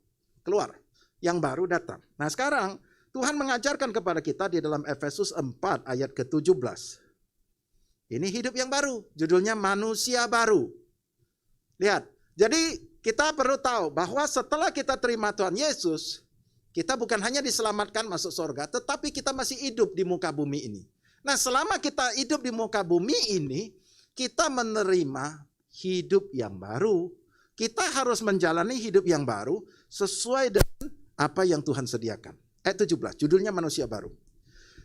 keluar. Yang baru datang. Nah sekarang, Tuhan mengajarkan kepada kita di dalam Efesus 4 ayat ke-17. Ini hidup yang baru, judulnya manusia baru. Lihat, jadi kita perlu tahu bahwa setelah kita terima Tuhan Yesus, kita bukan hanya diselamatkan masuk surga, tetapi kita masih hidup di muka bumi ini. Nah selama kita hidup di muka bumi ini, kita menerima hidup yang baru. Kita harus menjalani hidup yang baru sesuai dengan apa yang Tuhan sediakan. Ayat 17, judulnya manusia baru.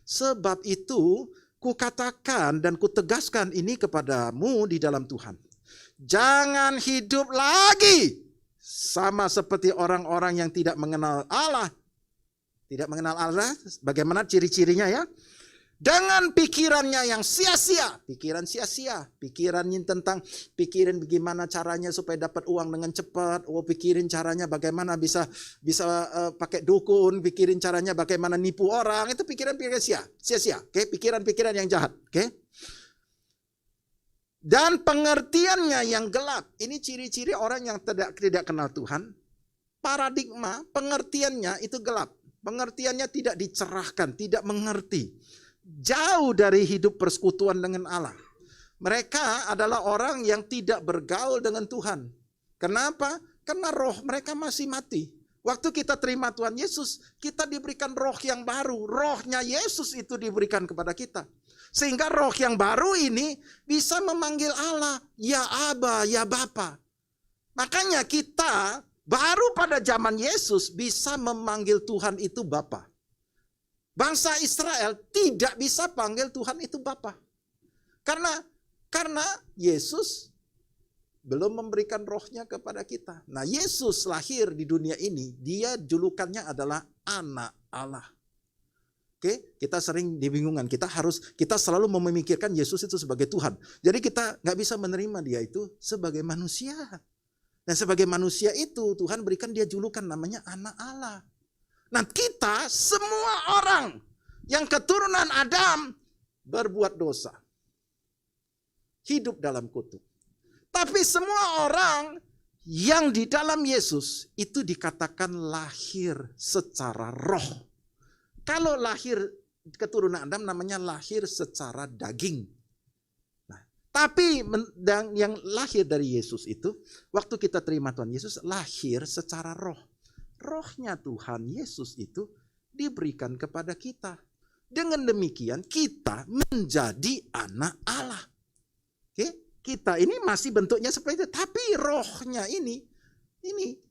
Sebab itu, kukatakan dan kutegaskan ini kepadamu di dalam Tuhan. Jangan hidup lagi sama seperti orang-orang yang tidak mengenal Allah. Tidak mengenal Allah, bagaimana ciri-cirinya ya? Dengan pikirannya yang sia-sia, pikiran sia-sia, pikirannya tentang pikirin bagaimana caranya supaya dapat uang dengan cepat, pikirin caranya bagaimana bisa pakai dukun, pikirin caranya bagaimana nipu orang, itu pikiran-pikiran sia-sia, oke? Pikiran-pikiran yang jahat, oke? Dan pengertiannya yang gelap, ini ciri-ciri orang yang tidak kenal Tuhan. Paradigma pengertiannya itu gelap, pengertiannya tidak dicerahkan, tidak mengerti. Jauh dari hidup persekutuan dengan Allah. Mereka adalah orang yang tidak bergaul dengan Tuhan. Kenapa? Karena roh mereka masih mati. Waktu kita terima Tuhan Yesus, kita diberikan roh yang baru. Rohnya Yesus itu diberikan kepada kita. Sehingga roh yang baru ini bisa memanggil Allah, ya Aba, ya Bapa. Makanya kita baru pada zaman Yesus bisa memanggil Tuhan itu Bapa. Bangsa Israel tidak bisa panggil Tuhan itu Bapa. Karena Yesus belum memberikan rohnya kepada kita. Nah, Yesus lahir di dunia ini, dia julukannya adalah anak Allah. Oke, kita sering dibingungkan. Kita selalu memikirkan Yesus itu sebagai Tuhan. Jadi kita nggak bisa menerima dia itu sebagai manusia. Dan sebagai manusia itu Tuhan berikan dia julukan namanya anak Allah. Nah kita semua orang yang keturunan Adam berbuat dosa. Hidup dalam kutuk. Tapi semua orang yang di dalam Yesus itu dikatakan lahir secara roh. Kalau lahir keturunan Adam namanya lahir secara daging. Nah, tapi yang lahir dari Yesus itu, waktu kita terima Tuhan Yesus, lahir secara roh. Rohnya Tuhan Yesus itu diberikan kepada kita. Dengan demikian kita menjadi anak Allah. Oke? Kita ini masih bentuknya seperti itu, tapi rohnya ini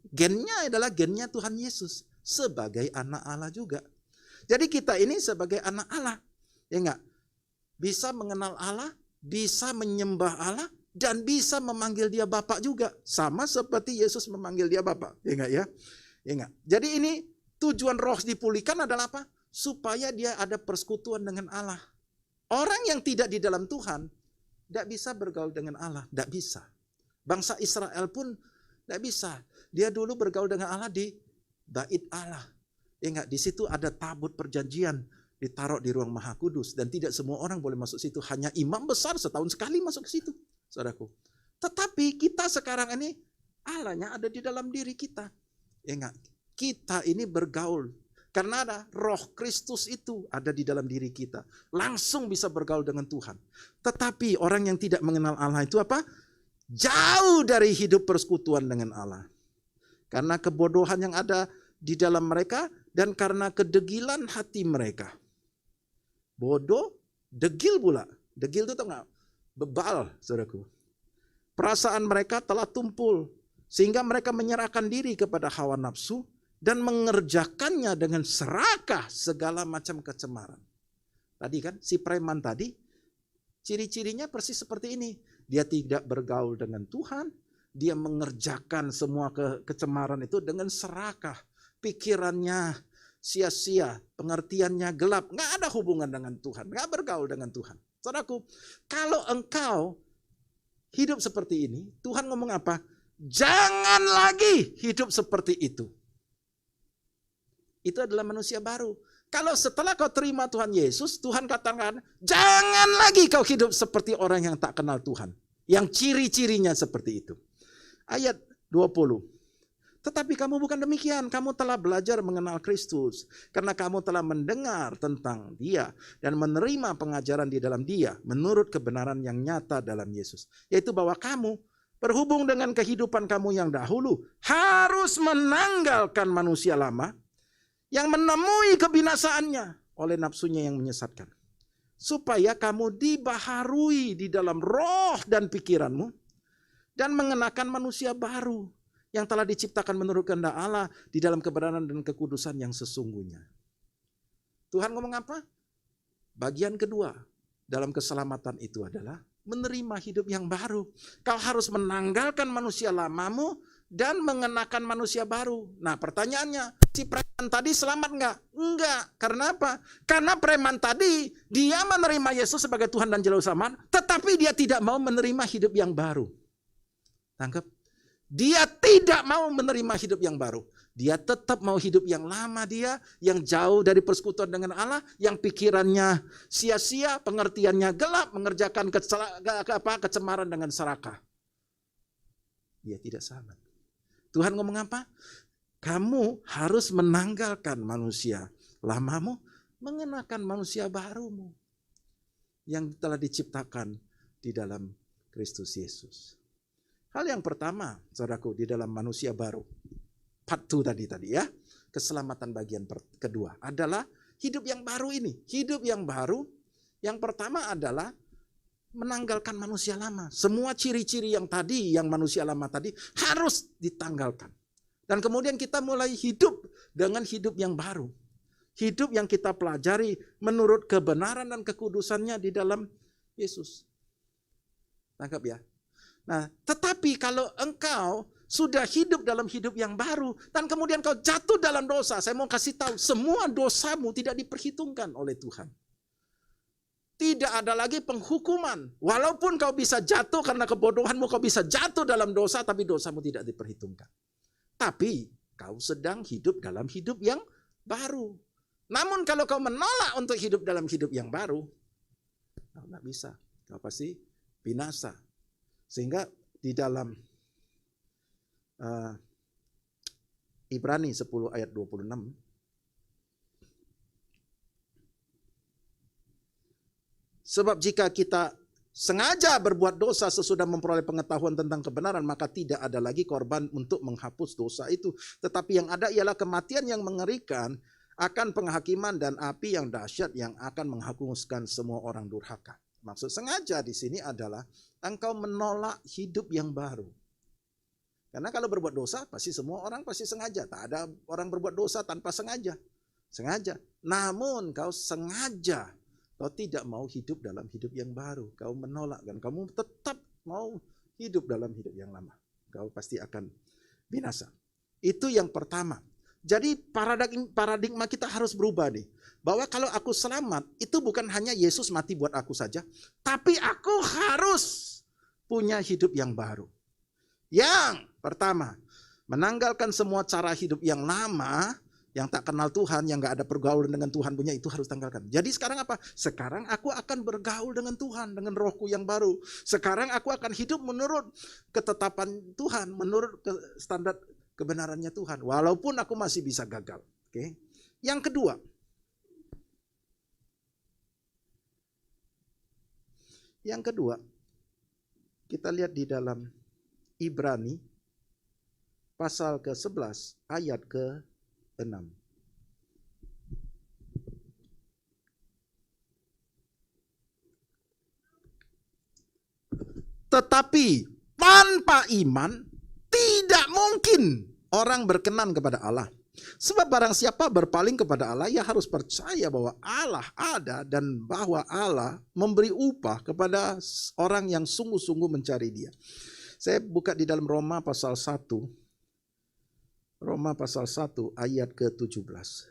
gennya adalah gennya Tuhan Yesus sebagai anak Allah juga. Jadi kita ini sebagai anak Allah, ya enggak? Bisa mengenal Allah, bisa menyembah Allah, dan bisa memanggil dia Bapa juga, sama seperti Yesus memanggil dia Bapa, ya enggak ya? Ya enggak? Jadi ini tujuan roh dipulihkan adalah apa? Supaya dia ada persekutuan dengan Allah. Orang yang tidak di dalam Tuhan tidak bisa bergaul dengan Allah, tidak bisa. Bangsa Israel pun tidak bisa. Dia dulu bergaul dengan Allah di bait Allah. Ya enggak, di situ ada tabut perjanjian ditaruh di ruang Maha Kudus dan tidak semua orang boleh masuk situ, hanya imam besar setahun sekali masuk ke situ, saudaraku. Tetapi kita sekarang ini Allahnya ada di dalam diri kita. Ya enggak, kita ini bergaul karena ada roh Kristus itu ada di dalam diri kita. Langsung bisa bergaul dengan Tuhan. Tetapi orang yang tidak mengenal Allah itu apa? Jauh dari hidup persekutuan dengan Allah. Karena kebodohan yang ada di dalam mereka dan karena kedegilan hati mereka. Bodoh, degil pula. Degil itu tahu nggak? Bebal, saudaraku. Perasaan mereka telah tumpul. Sehingga mereka menyerahkan diri kepada hawa nafsu dan mengerjakannya dengan serakah segala macam kecemaran. Tadi kan si preman tadi ciri-cirinya persis seperti ini. Dia tidak bergaul dengan Tuhan, dia mengerjakan semua kecemaran itu dengan serakah. Pikirannya sia-sia, pengertiannya gelap, nggak ada hubungan dengan Tuhan, nggak bergaul dengan Tuhan. Saudaraku, kalau engkau hidup seperti ini, Tuhan ngomong apa? Jangan lagi hidup seperti itu. Itu adalah manusia baru. Kalau setelah kau terima Tuhan Yesus, Tuhan katakan, jangan lagi kau hidup seperti orang yang tak kenal Tuhan. Yang ciri-cirinya seperti itu. Ayat 20. Tetapi kamu bukan demikian, kamu telah belajar mengenal Kristus. Karena kamu telah mendengar tentang Dia dan menerima pengajaran di dalam Dia menurut kebenaran yang nyata dalam Yesus. Yaitu bahwa kamu berhubung dengan kehidupan kamu yang dahulu harus menanggalkan manusia lama yang menemui kebinasaannya oleh nafsunya yang menyesatkan. Supaya kamu dibaharui di dalam roh dan pikiranmu dan mengenakan manusia baru yang telah diciptakan menurut kehendak Allah di dalam kebenaran dan kekudusan yang sesungguhnya. Tuhan ngomong apa? Bagian kedua dalam keselamatan itu adalah menerima hidup yang baru. Kau harus menanggalkan manusia lamamu dan mengenakan manusia baru. Nah pertanyaannya, si preman tadi selamat enggak? Enggak. Karena apa? Karena preman tadi, dia menerima Yesus sebagai Tuhan dan Juru Selamat, tetapi dia tidak mau menerima hidup yang baru. Tangkap? Dia tidak mau menerima hidup yang baru. Dia tetap mau hidup yang lama dia, yang jauh dari persekutuan dengan Allah, yang pikirannya sia-sia, pengertiannya gelap, mengerjakan kecemaran dengan serakah. Dia tidak selamat. Tuhan ngomong apa? Kamu harus menanggalkan manusia lamamu, mengenakan manusia barumu yang telah diciptakan di dalam Kristus Yesus. Hal yang pertama, saudaraku, di dalam manusia baru, part 2 tadi ya, keselamatan bagian kedua adalah hidup yang baru ini. Hidup yang baru, yang pertama adalah menanggalkan manusia lama. Semua ciri-ciri yang tadi, yang manusia lama tadi harus ditanggalkan. Dan kemudian kita mulai hidup dengan hidup yang baru. Hidup yang kita pelajari menurut kebenaran dan kekudusannya di dalam Yesus. Tangkap ya. Nah, tetapi kalau engkau sudah hidup dalam hidup yang baru dan kemudian kau jatuh dalam dosa, saya mau kasih tahu, semua dosamu tidak diperhitungkan oleh Tuhan. Tidak ada lagi penghukuman. Walaupun kau bisa jatuh karena kebodohanmu, kau bisa jatuh dalam dosa, tapi dosamu tidak diperhitungkan. Tapi kau sedang hidup dalam hidup yang baru. Namun kalau kau menolak untuk hidup dalam hidup yang baru, kau tidak bisa. Kau pasti binasa. Sehingga di dalam Ibrani 10 ayat 26. Sebab jika kita sengaja berbuat dosa sesudah memperoleh pengetahuan tentang kebenaran, maka tidak ada lagi korban untuk menghapus dosa itu. Tetapi yang ada ialah kematian yang mengerikan, akan penghakiman dan api yang dahsyat yang akan menghanguskan semua orang durhaka. Maksud sengaja di sini adalah engkau menolak hidup yang baru. Karena kalau berbuat dosa, pasti semua orang pasti sengaja. Tak ada orang berbuat dosa tanpa sengaja. Sengaja. Namun kau sengaja, kau tidak mau hidup dalam hidup yang baru. Kau menolak dan kamu tetap mau hidup dalam hidup yang lama. Kau pasti akan binasa. Itu yang pertama. Jadi paradigma kita harus berubah nih. Bahwa kalau aku selamat, itu bukan hanya Yesus mati buat aku saja. Tapi aku harus punya hidup yang baru. Yang pertama, menanggalkan semua cara hidup yang lama, yang tak kenal Tuhan, yang gak ada pergaulan dengan Tuhan punya, itu harus tanggalkan. Jadi sekarang apa? Sekarang aku akan bergaul dengan Tuhan, dengan rohku yang baru. Sekarang aku akan hidup menurut ketetapan Tuhan, menurut standar kebenarannya Tuhan. Walaupun aku masih bisa gagal. Oke. Yang kedua, kita lihat di dalam Ibrani pasal ke-11 ayat ke-6. Tetapi tanpa iman tidak mungkin orang berkenan kepada Allah. Sebab barang siapa berpaling kepada Allah, ia harus percaya bahwa Allah ada dan bahwa Allah memberi upah kepada orang yang sungguh-sungguh mencari Dia. Saya buka di dalam Roma pasal 1. Roma pasal 1 ayat ke-17.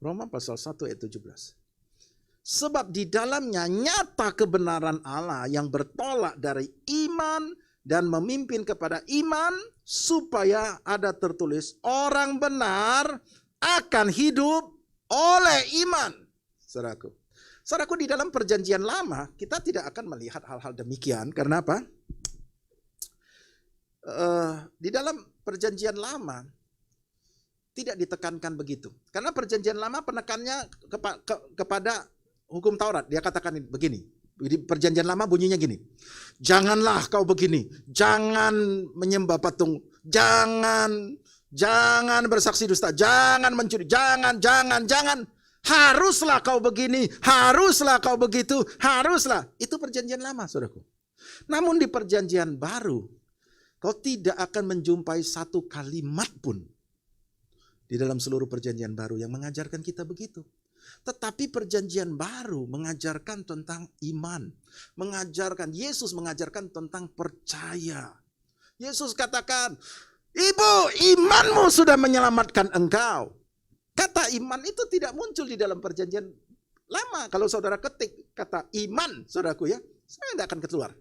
Roma pasal 1 ayat 17. Sebab di dalamnya nyata kebenaran Allah yang bertolak dari iman dan memimpin kepada iman, supaya ada tertulis orang benar akan hidup oleh iman. Saudaraku. Saudaraku, di dalam perjanjian lama kita tidak akan melihat hal-hal demikian. Karena apa? Di dalam perjanjian lama tidak ditekankan begitu. Karena perjanjian lama penekannya kepada hukum Taurat. Dia katakan begini. Di perjanjian lama bunyinya gini. Janganlah kau begini. Jangan menyembah patung. Jangan bersaksi dusta. Jangan mencuri. Jangan. Haruslah kau begini, haruslah kau begitu, haruslah. Itu perjanjian lama, saudaraku. Namun di perjanjian baru, kau tidak akan menjumpai satu kalimat pun di dalam seluruh perjanjian baru yang mengajarkan kita begitu. Tetapi perjanjian baru mengajarkan tentang iman. Yesus mengajarkan tentang percaya. Yesus katakan, Ibu, imanmu sudah menyelamatkan engkau. Kata iman itu tidak muncul di dalam perjanjian lama. Kalau saudara ketik kata iman, saudaraku ya, saya tidak akan keluar.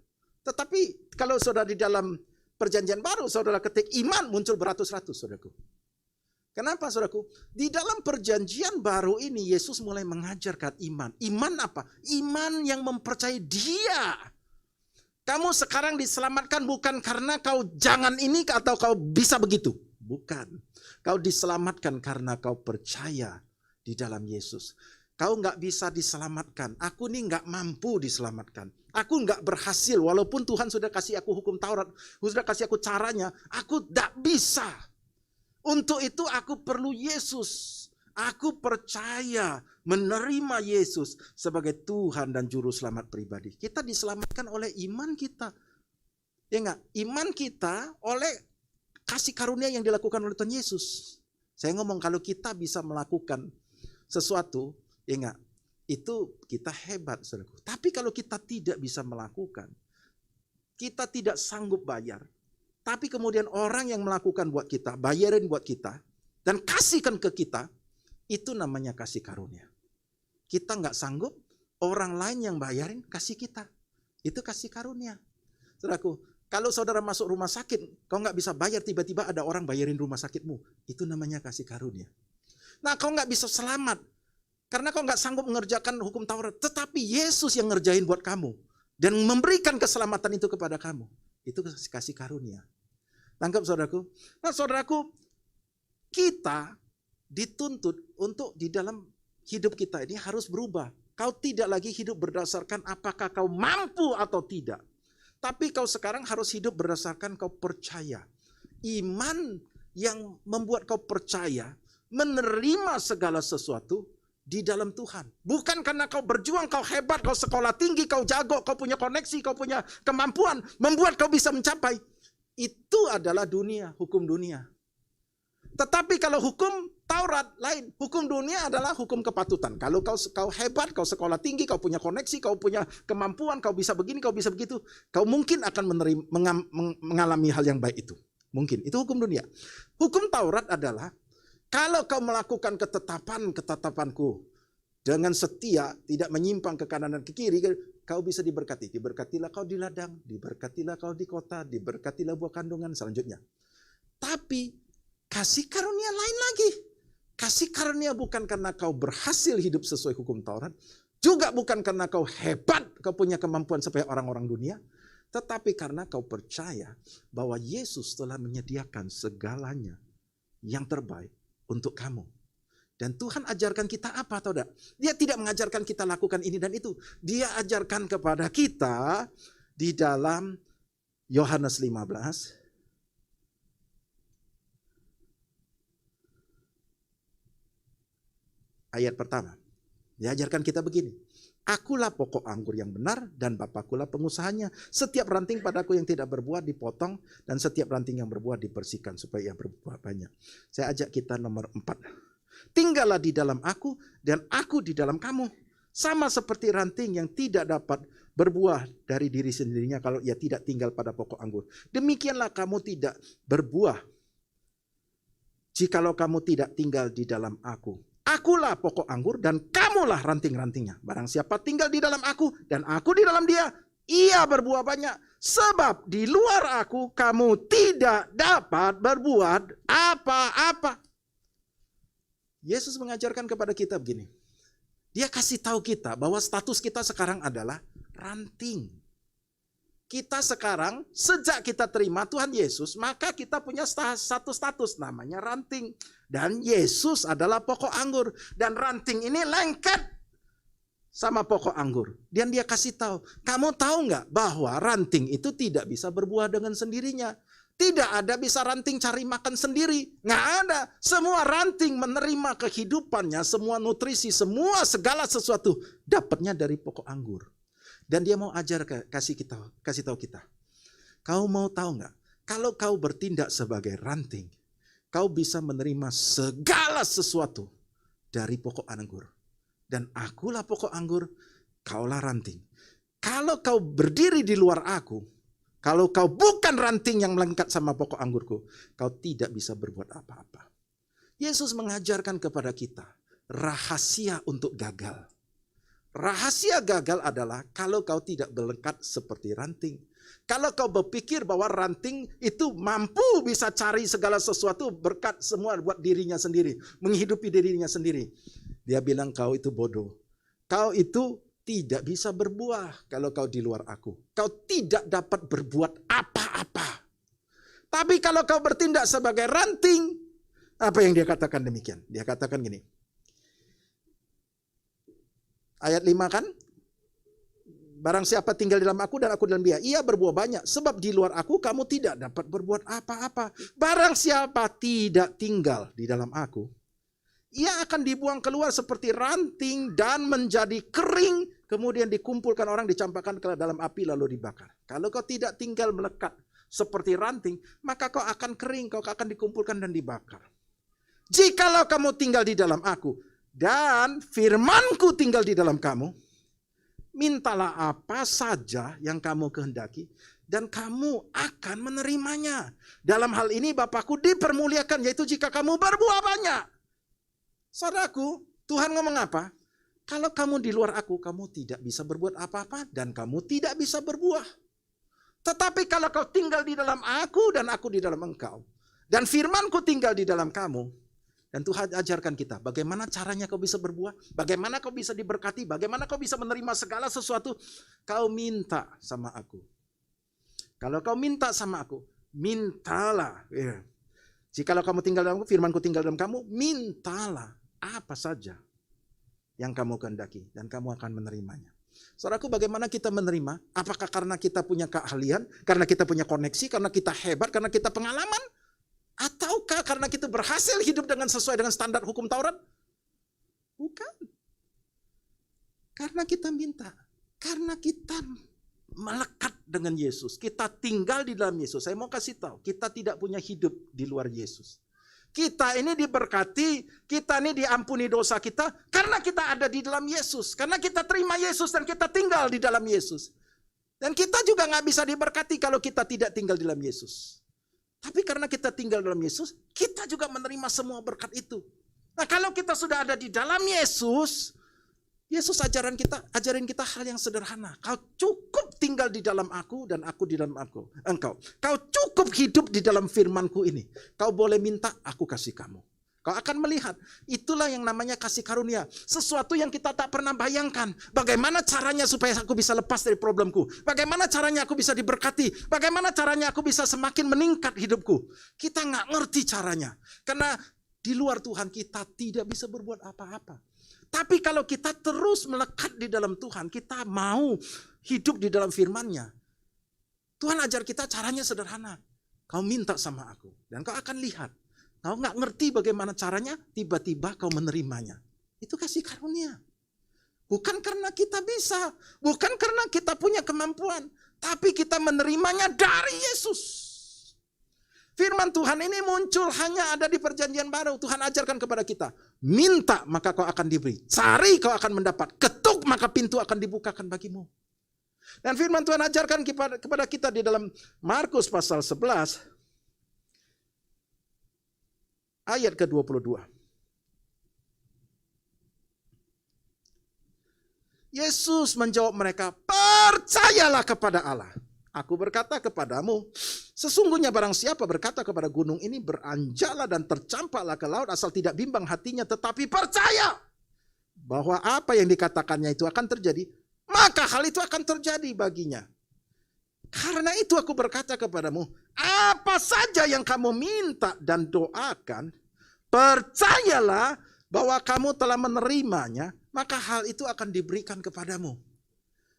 Tetapi kalau saudara di dalam perjanjian baru, saudara ketik iman, muncul beratus-ratus, saudaraku. Kenapa, saudaraku? Di dalam perjanjian baru ini, Yesus mulai mengajarkan iman. Iman apa? Iman yang mempercayai Dia. Kamu sekarang diselamatkan bukan karena kau jangan ini atau kau bisa begitu. Bukan. Kau diselamatkan karena kau percaya di dalam Yesus. Kau nggak bisa diselamatkan. Aku nih nggak mampu diselamatkan. Aku nggak berhasil. Walaupun Tuhan sudah kasih aku hukum Taurat, sudah kasih aku caranya, aku nggak bisa. Untuk itu aku perlu Yesus. Aku percaya menerima Yesus sebagai Tuhan dan Juru Selamat pribadi. Kita diselamatkan oleh iman kita. Ya nggak? Iman kita oleh kasih karunia yang dilakukan oleh Tuhan Yesus. Saya ngomong kalau kita bisa melakukan sesuatu, ya enggak, itu kita hebat, saudaraku. Tapi kalau kita tidak bisa melakukan, kita tidak sanggup bayar, tapi kemudian orang yang melakukan buat kita, bayarin buat kita, dan kasihkan ke kita, itu namanya kasih karunia. Kita nggak sanggup, orang lain yang bayarin kasih kita. Itu kasih karunia. Saudaraku, kalau saudara masuk rumah sakit, kau nggak bisa bayar, tiba-tiba ada orang bayarin rumah sakitmu. Itu namanya kasih karunia. Nah, kau nggak bisa selamat. Karena kau nggak sanggup mengerjakan hukum Taurat. Tetapi Yesus yang ngerjain buat kamu. dan memberikan keselamatan itu kepada kamu. Itu kasih karunia. Tangkap saudaraku? Nah saudaraku, kita dituntut untuk di dalam hidup kita ini harus berubah. Kau tidak lagi hidup berdasarkan apakah kau mampu atau tidak. Tapi kau sekarang harus hidup berdasarkan kau percaya. Iman yang membuat kau percaya menerima segala sesuatu di dalam Tuhan. Bukan karena kau berjuang, kau hebat, kau sekolah tinggi, kau jago, kau punya koneksi, kau punya kemampuan membuat kau bisa mencapai. Itu adalah dunia, hukum dunia. Tetapi kalau hukum Taurat lain, hukum dunia adalah hukum kepatutan. Kalau kau hebat, kau sekolah tinggi, kau punya koneksi, kau punya kemampuan, kau bisa begini, kau bisa begitu, kau mungkin akan mengalami hal yang baik itu. Mungkin, itu hukum dunia. Hukum Taurat adalah kalau kau melakukan ketetapanku dengan setia, tidak menyimpang ke kanan dan ke kiri, kau bisa diberkati. Diberkatilah kau di ladang, diberkatilah kau di kota, diberkatilah buah kandungan selanjutnya. Tapi kasih karunia lain lagi. Kasih karunia bukan karena kau berhasil hidup sesuai hukum Taurat, juga bukan karena kau hebat, kau punya kemampuan seperti orang-orang dunia, tetapi karena kau percaya bahwa Yesus telah menyediakan segalanya yang terbaik untuk kamu. Dan Tuhan ajarkan kita apa atau tidak? Dia tidak mengajarkan kita lakukan ini dan itu. Dia ajarkan kepada kita di dalam Yohanes 15. Ayat pertama. Dia ajarkan kita begini. Akulah pokok anggur yang benar dan Bapakkulah pengusahanya. Setiap ranting padaku yang tidak berbuah dipotong dan setiap ranting yang berbuah dibersihkan supaya ia berbuah banyak. Saya ajak kita nomor 4. Tinggallah di dalam aku dan aku di dalam kamu. Sama seperti ranting yang tidak dapat berbuah dari diri sendirinya kalau ia tidak tinggal pada pokok anggur. Demikianlah kamu tidak berbuah jikalau kamu tidak tinggal di dalam aku. Akulah pokok anggur dan kamulah ranting-rantingnya. Barang siapa tinggal di dalam aku dan aku di dalam dia, ia berbuah banyak. Sebab di luar aku kamu tidak dapat berbuat apa-apa. Yesus mengajarkan kepada kita begini. Dia kasih tahu kita bahwa status kita sekarang adalah ranting. Kita sekarang, sejak kita terima Tuhan Yesus, maka kita punya satu status namanya ranting. Dan Yesus adalah pokok anggur. Dan ranting ini lengket sama pokok anggur. Dan dia kasih tahu, kamu tahu nggak bahwa ranting itu tidak bisa berbuah dengan sendirinya. Tidak ada bisa ranting cari makan sendiri. Nggak ada. Semua ranting menerima kehidupannya, semua nutrisi, semua segala sesuatu dapatnya dari pokok anggur. Dan dia mau kasih tahu kita. Kau mau tahu nggak? Kalau kau bertindak sebagai ranting, kau bisa menerima segala sesuatu dari pokok anggur. Dan akulah pokok anggur, kaulah ranting. Kalau kau berdiri di luar aku, kalau kau bukan ranting yang melengkap sama pokok anggurku, kau tidak bisa berbuat apa-apa. Yesus mengajarkan kepada kita rahasia untuk gagal. Rahasia gagal adalah kalau kau tidak berlekat seperti ranting. Kalau kau berpikir bahwa ranting itu mampu bisa cari segala sesuatu berkat semua buat dirinya sendiri. Menghidupi dirinya sendiri. Dia bilang kau itu bodoh. Kau itu tidak bisa berbuah kalau kau di luar aku. Kau tidak dapat berbuat apa-apa. Tapi kalau kau bertindak sebagai ranting, apa yang dia katakan demikian? Dia katakan gini. Ayat 5 kan? Barang siapa tinggal di dalam aku dan aku dalam dia, ia berbuah banyak. Sebab di luar aku kamu tidak dapat berbuat apa-apa. Barang siapa tidak tinggal di dalam aku, ia akan dibuang keluar seperti ranting dan menjadi kering. Kemudian dikumpulkan orang, dicampakkan ke dalam api lalu dibakar. Kalau kau tidak tinggal melekat seperti ranting, maka kau akan kering, kau akan dikumpulkan dan dibakar. Jikalau kamu tinggal di dalam aku, dan firmanku tinggal di dalam kamu, mintalah apa saja yang kamu kehendaki, dan kamu akan menerimanya. Dalam hal ini Bapakku dipermuliakan, yaitu jika kamu berbuah banyak. Saudaraku, Tuhan ngomong apa? Kalau kamu di luar aku, kamu tidak bisa berbuat apa-apa, dan kamu tidak bisa berbuah. Tetapi kalau kau tinggal di dalam aku, dan aku di dalam engkau, dan firmanku tinggal di dalam kamu, Dan Tuhan ajarkan kita bagaimana caranya kau bisa berbuah, bagaimana kau bisa diberkati, bagaimana kau bisa menerima segala sesuatu. Kau minta sama aku. Kalau kau minta sama aku, mintalah. Ya. Jikalau kamu tinggal dalam aku, firmanku tinggal dalam kamu, mintalah apa saja yang kamu kehendaki dan kamu akan menerimanya. Saudaraku, bagaimana kita menerima? Apakah karena kita punya keahlian, karena kita punya koneksi, karena kita hebat, karena kita pengalaman? Ataukah karena kita berhasil hidup dengan sesuai dengan standar hukum Taurat? Bukan. Karena kita minta. Karena kita melekat dengan Yesus. Kita tinggal di dalam Yesus. Saya mau kasih tahu, kita tidak punya hidup di luar Yesus. Kita ini diberkati, kita ini diampuni dosa kita karena kita ada di dalam Yesus. Karena kita terima Yesus dan kita tinggal di dalam Yesus. Dan kita juga nggak bisa diberkati kalau kita tidak tinggal di dalam Yesus. Tapi karena kita tinggal dalam Yesus, kita juga menerima semua berkat itu. Nah, kalau kita sudah ada di dalam Yesus, Yesus ajarin kita hal yang sederhana. Kau cukup tinggal di dalam aku dan aku di dalam engkau. Kau cukup hidup di dalam firmanku ini. Kau boleh minta, aku kasih kamu. Kau akan melihat, itulah yang namanya kasih karunia. Sesuatu yang kita tak pernah bayangkan. Bagaimana caranya supaya aku bisa lepas dari problemku? Bagaimana caranya aku bisa diberkati? Bagaimana caranya aku bisa semakin meningkat hidupku? Kita nggak ngerti caranya. Karena di luar Tuhan kita tidak bisa berbuat apa-apa. Tapi kalau kita terus melekat di dalam Tuhan, kita mau hidup di dalam firman-Nya. Tuhan ajar kita caranya sederhana. Kau minta sama aku dan kau akan lihat. Kau nggak ngerti bagaimana caranya, tiba-tiba kau menerimanya. Itu kasih karunia. Bukan karena kita bisa, bukan karena kita punya kemampuan, tapi kita menerimanya dari Yesus. Firman Tuhan ini muncul hanya ada di perjanjian baru. Tuhan ajarkan kepada kita, minta maka kau akan diberi, cari kau akan mendapat, ketuk maka pintu akan dibukakan bagimu. Dan firman Tuhan ajarkan kepada kita di dalam Markus pasal 11, ayat ke-22. Yesus menjawab mereka, percayalah kepada Allah. Aku berkata kepadamu, sesungguhnya barang siapa berkata kepada gunung ini, beranjaklah dan tercampaklah ke laut, asal tidak bimbang hatinya, tetapi percaya bahwa apa yang dikatakannya itu akan terjadi, maka hal itu akan terjadi baginya. Karena itu aku berkata kepadamu, apa saja yang kamu minta dan doakan, percayalah bahwa kamu telah menerimanya, maka hal itu akan diberikan kepadamu.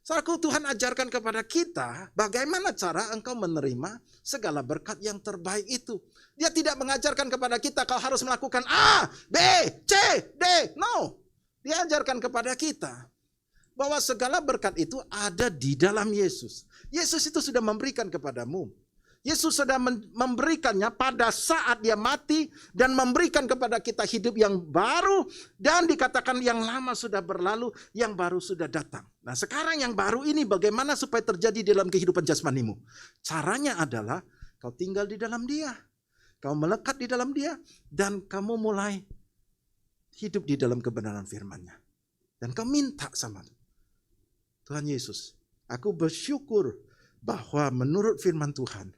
Saudaraku, Tuhan ajarkan kepada kita bagaimana cara engkau menerima segala berkat yang terbaik itu. Dia tidak mengajarkan kepada kita kau harus melakukan A, B, C, D. No. Dia ajarkan kepada kita bahwa segala berkat itu ada di dalam Yesus. Yesus itu sudah memberikan kepadamu. Yesus sudah memberikannya pada saat dia mati dan memberikan kepada kita hidup yang baru, dan dikatakan yang lama sudah berlalu, yang baru sudah datang. Nah, sekarang yang baru ini bagaimana supaya terjadi dalam kehidupan jasmanimu? Caranya adalah kau tinggal di dalam Dia. Kau melekat di dalam Dia dan kamu mulai hidup di dalam kebenaran firman-Nya. Dan kau minta sama Tuhan Yesus, aku bersyukur bahwa menurut firman Tuhan,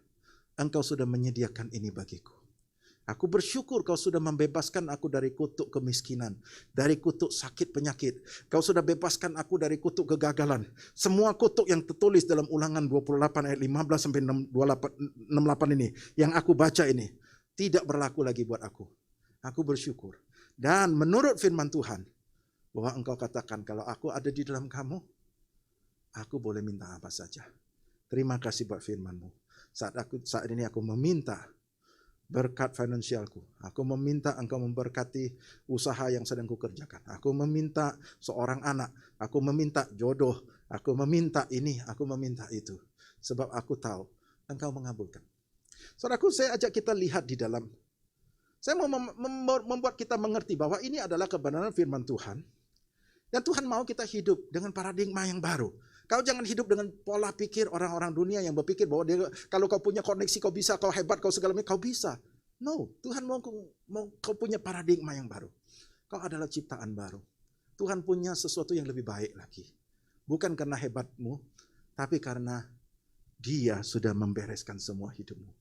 Engkau sudah menyediakan ini bagiku. Aku bersyukur kau sudah membebaskan aku dari kutuk kemiskinan, dari kutuk sakit penyakit. Kau sudah bebaskan aku dari kutuk kegagalan. Semua kutuk yang tertulis dalam Ulangan 28 ayat 15 sampai 68 ini, yang aku baca ini, tidak berlaku lagi buat aku. Aku bersyukur. Dan menurut firman Tuhan, bahwa Engkau katakan kalau aku ada di dalam kamu, aku boleh minta apa saja. Terima kasih buat firman-Mu. Saat ini aku meminta berkat finansialku. Aku meminta Engkau memberkati usaha yang sedang kukerjakan. Aku meminta seorang anak. Aku meminta jodoh. Aku meminta ini. Aku meminta itu. Sebab aku tahu Engkau mengabulkan. Saudaraku, saya ajak kita lihat di dalam. Saya mau membuat kita mengerti bahwa ini adalah kebenaran firman Tuhan. Dan Tuhan mau kita hidup dengan paradigma yang baru. Kau jangan hidup dengan pola pikir orang-orang dunia yang berpikir bahwa dia, kalau kau punya koneksi kau bisa, kau hebat, kau segala macam, kau bisa. No, Tuhan mau kau punya paradigma yang baru. Kau adalah ciptaan baru. Tuhan punya sesuatu yang lebih baik lagi. Bukan karena hebatmu, tapi karena Dia sudah membereskan semua hidupmu.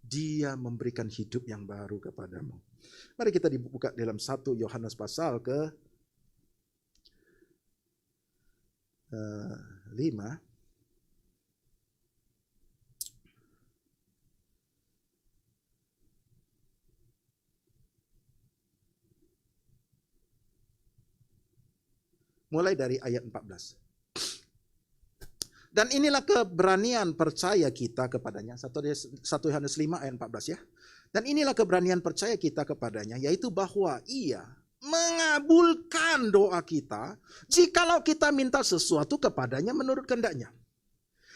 Dia memberikan hidup yang baru kepadamu. Mari kita dibuka dalam 1 Yohanes pasal ke 5. Mulai dari ayat 14. Dan inilah keberanian percaya kita kepadanya. 1 Yohanes 5 ayat 14 ya. Dan inilah keberanian percaya kita kepadanya, yaitu bahwa Ia mengabulkan doa kita jikalau kita minta sesuatu kepadanya menurut kehendaknya.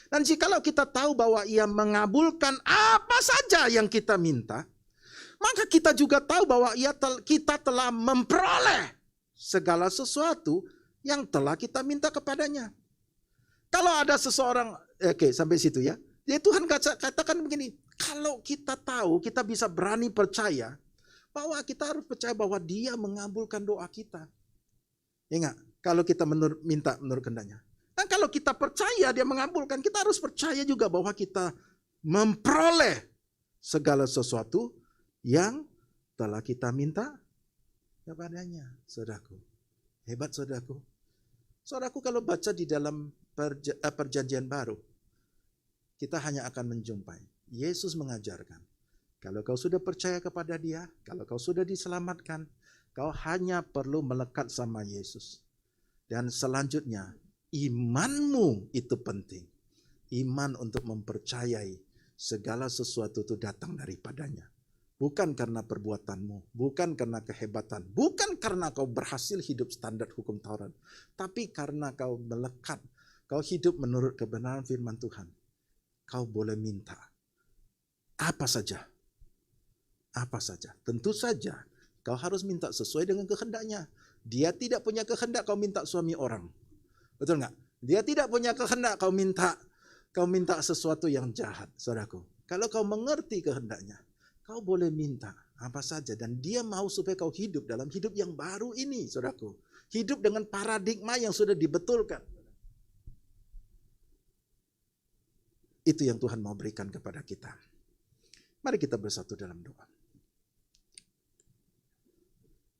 Dan jikalau kita tahu bahwa Ia mengabulkan apa saja yang kita minta, maka kita juga tahu bahwa kita telah memperoleh segala sesuatu yang telah kita minta kepadanya. Kalau ada seseorang, oke, sampai situ ya. Jadi Tuhan katakan begini, kalau kita tahu, kita bisa berani percaya bahwa kita harus percaya bahwa Dia mengabulkan doa kita. Ingat, kalau kita minta menurut kehendaknya. Dan kalau kita percaya Dia mengabulkan, kita harus percaya juga bahwa kita memperoleh segala sesuatu yang telah kita minta kepadanya. Saudaraku, hebat saudaraku. Saudaraku, kalau baca di dalam perjanjian baru, kita hanya akan menjumpai Yesus mengajarkan, kalau kau sudah percaya kepada Dia, kalau kau sudah diselamatkan, kau hanya perlu melekat sama Yesus. Dan selanjutnya, imanmu itu penting. Iman untuk mempercayai segala sesuatu itu datang daripadanya. Bukan karena perbuatanmu, bukan karena kehebatan, bukan karena kau berhasil hidup standar hukum Taurat, tapi karena kau melekat, kau hidup menurut kebenaran firman Tuhan. Kau boleh minta apa saja. Apa saja. Tentu saja kau harus minta sesuai dengan kehendaknya. Dia tidak punya kehendak kau minta suami orang. Betul nggak? Dia tidak punya kehendak kau minta sesuatu yang jahat, saudaraku. Kalau kau mengerti kehendaknya, kau boleh minta apa saja. Dan Dia mau supaya kau hidup dalam hidup yang baru ini, saudaraku. Hidup dengan paradigma yang sudah dibetulkan. Itu yang Tuhan mau berikan kepada kita. Mari kita bersatu dalam doa.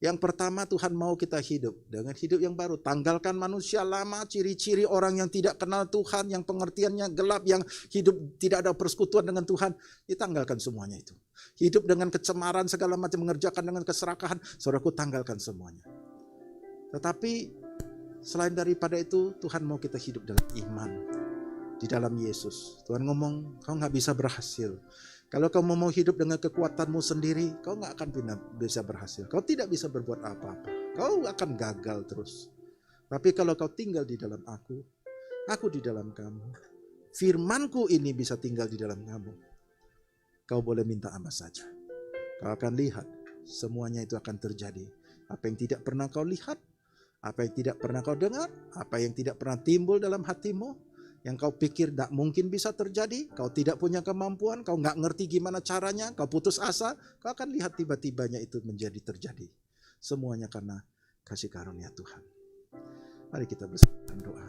Yang pertama, Tuhan mau kita hidup dengan hidup yang baru. Tanggalkan manusia lama, ciri-ciri orang yang tidak kenal Tuhan, yang pengertiannya gelap, yang hidup tidak ada persekutuan dengan Tuhan. Ditanggalkan semuanya itu. Hidup dengan kecemaran, segala macam, mengerjakan dengan keserakahan. Saudaraku, tanggalkan semuanya. Tetapi selain daripada itu, Tuhan mau kita hidup dalam iman. Di dalam Yesus. Tuhan ngomong, kau gak bisa berhasil. Kalau kau mau hidup dengan kekuatanmu sendiri, kau gak akan bisa berhasil. Kau tidak bisa berbuat apa-apa. Kau akan gagal terus. Tapi kalau kau tinggal di dalam aku di dalam kamu, firmanku ini bisa tinggal di dalam kamu. Kau boleh minta apa saja. Kau akan lihat, semuanya itu akan terjadi. Apa yang tidak pernah kau lihat, apa yang tidak pernah kau dengar, apa yang tidak pernah timbul dalam hatimu, yang kau pikir tidak mungkin bisa terjadi, kau tidak punya kemampuan, kau nggak ngerti gimana caranya, kau putus asa, kau akan lihat tiba-tibanya itu menjadi terjadi. Semuanya karena kasih karunia Tuhan. Mari kita bersama doa.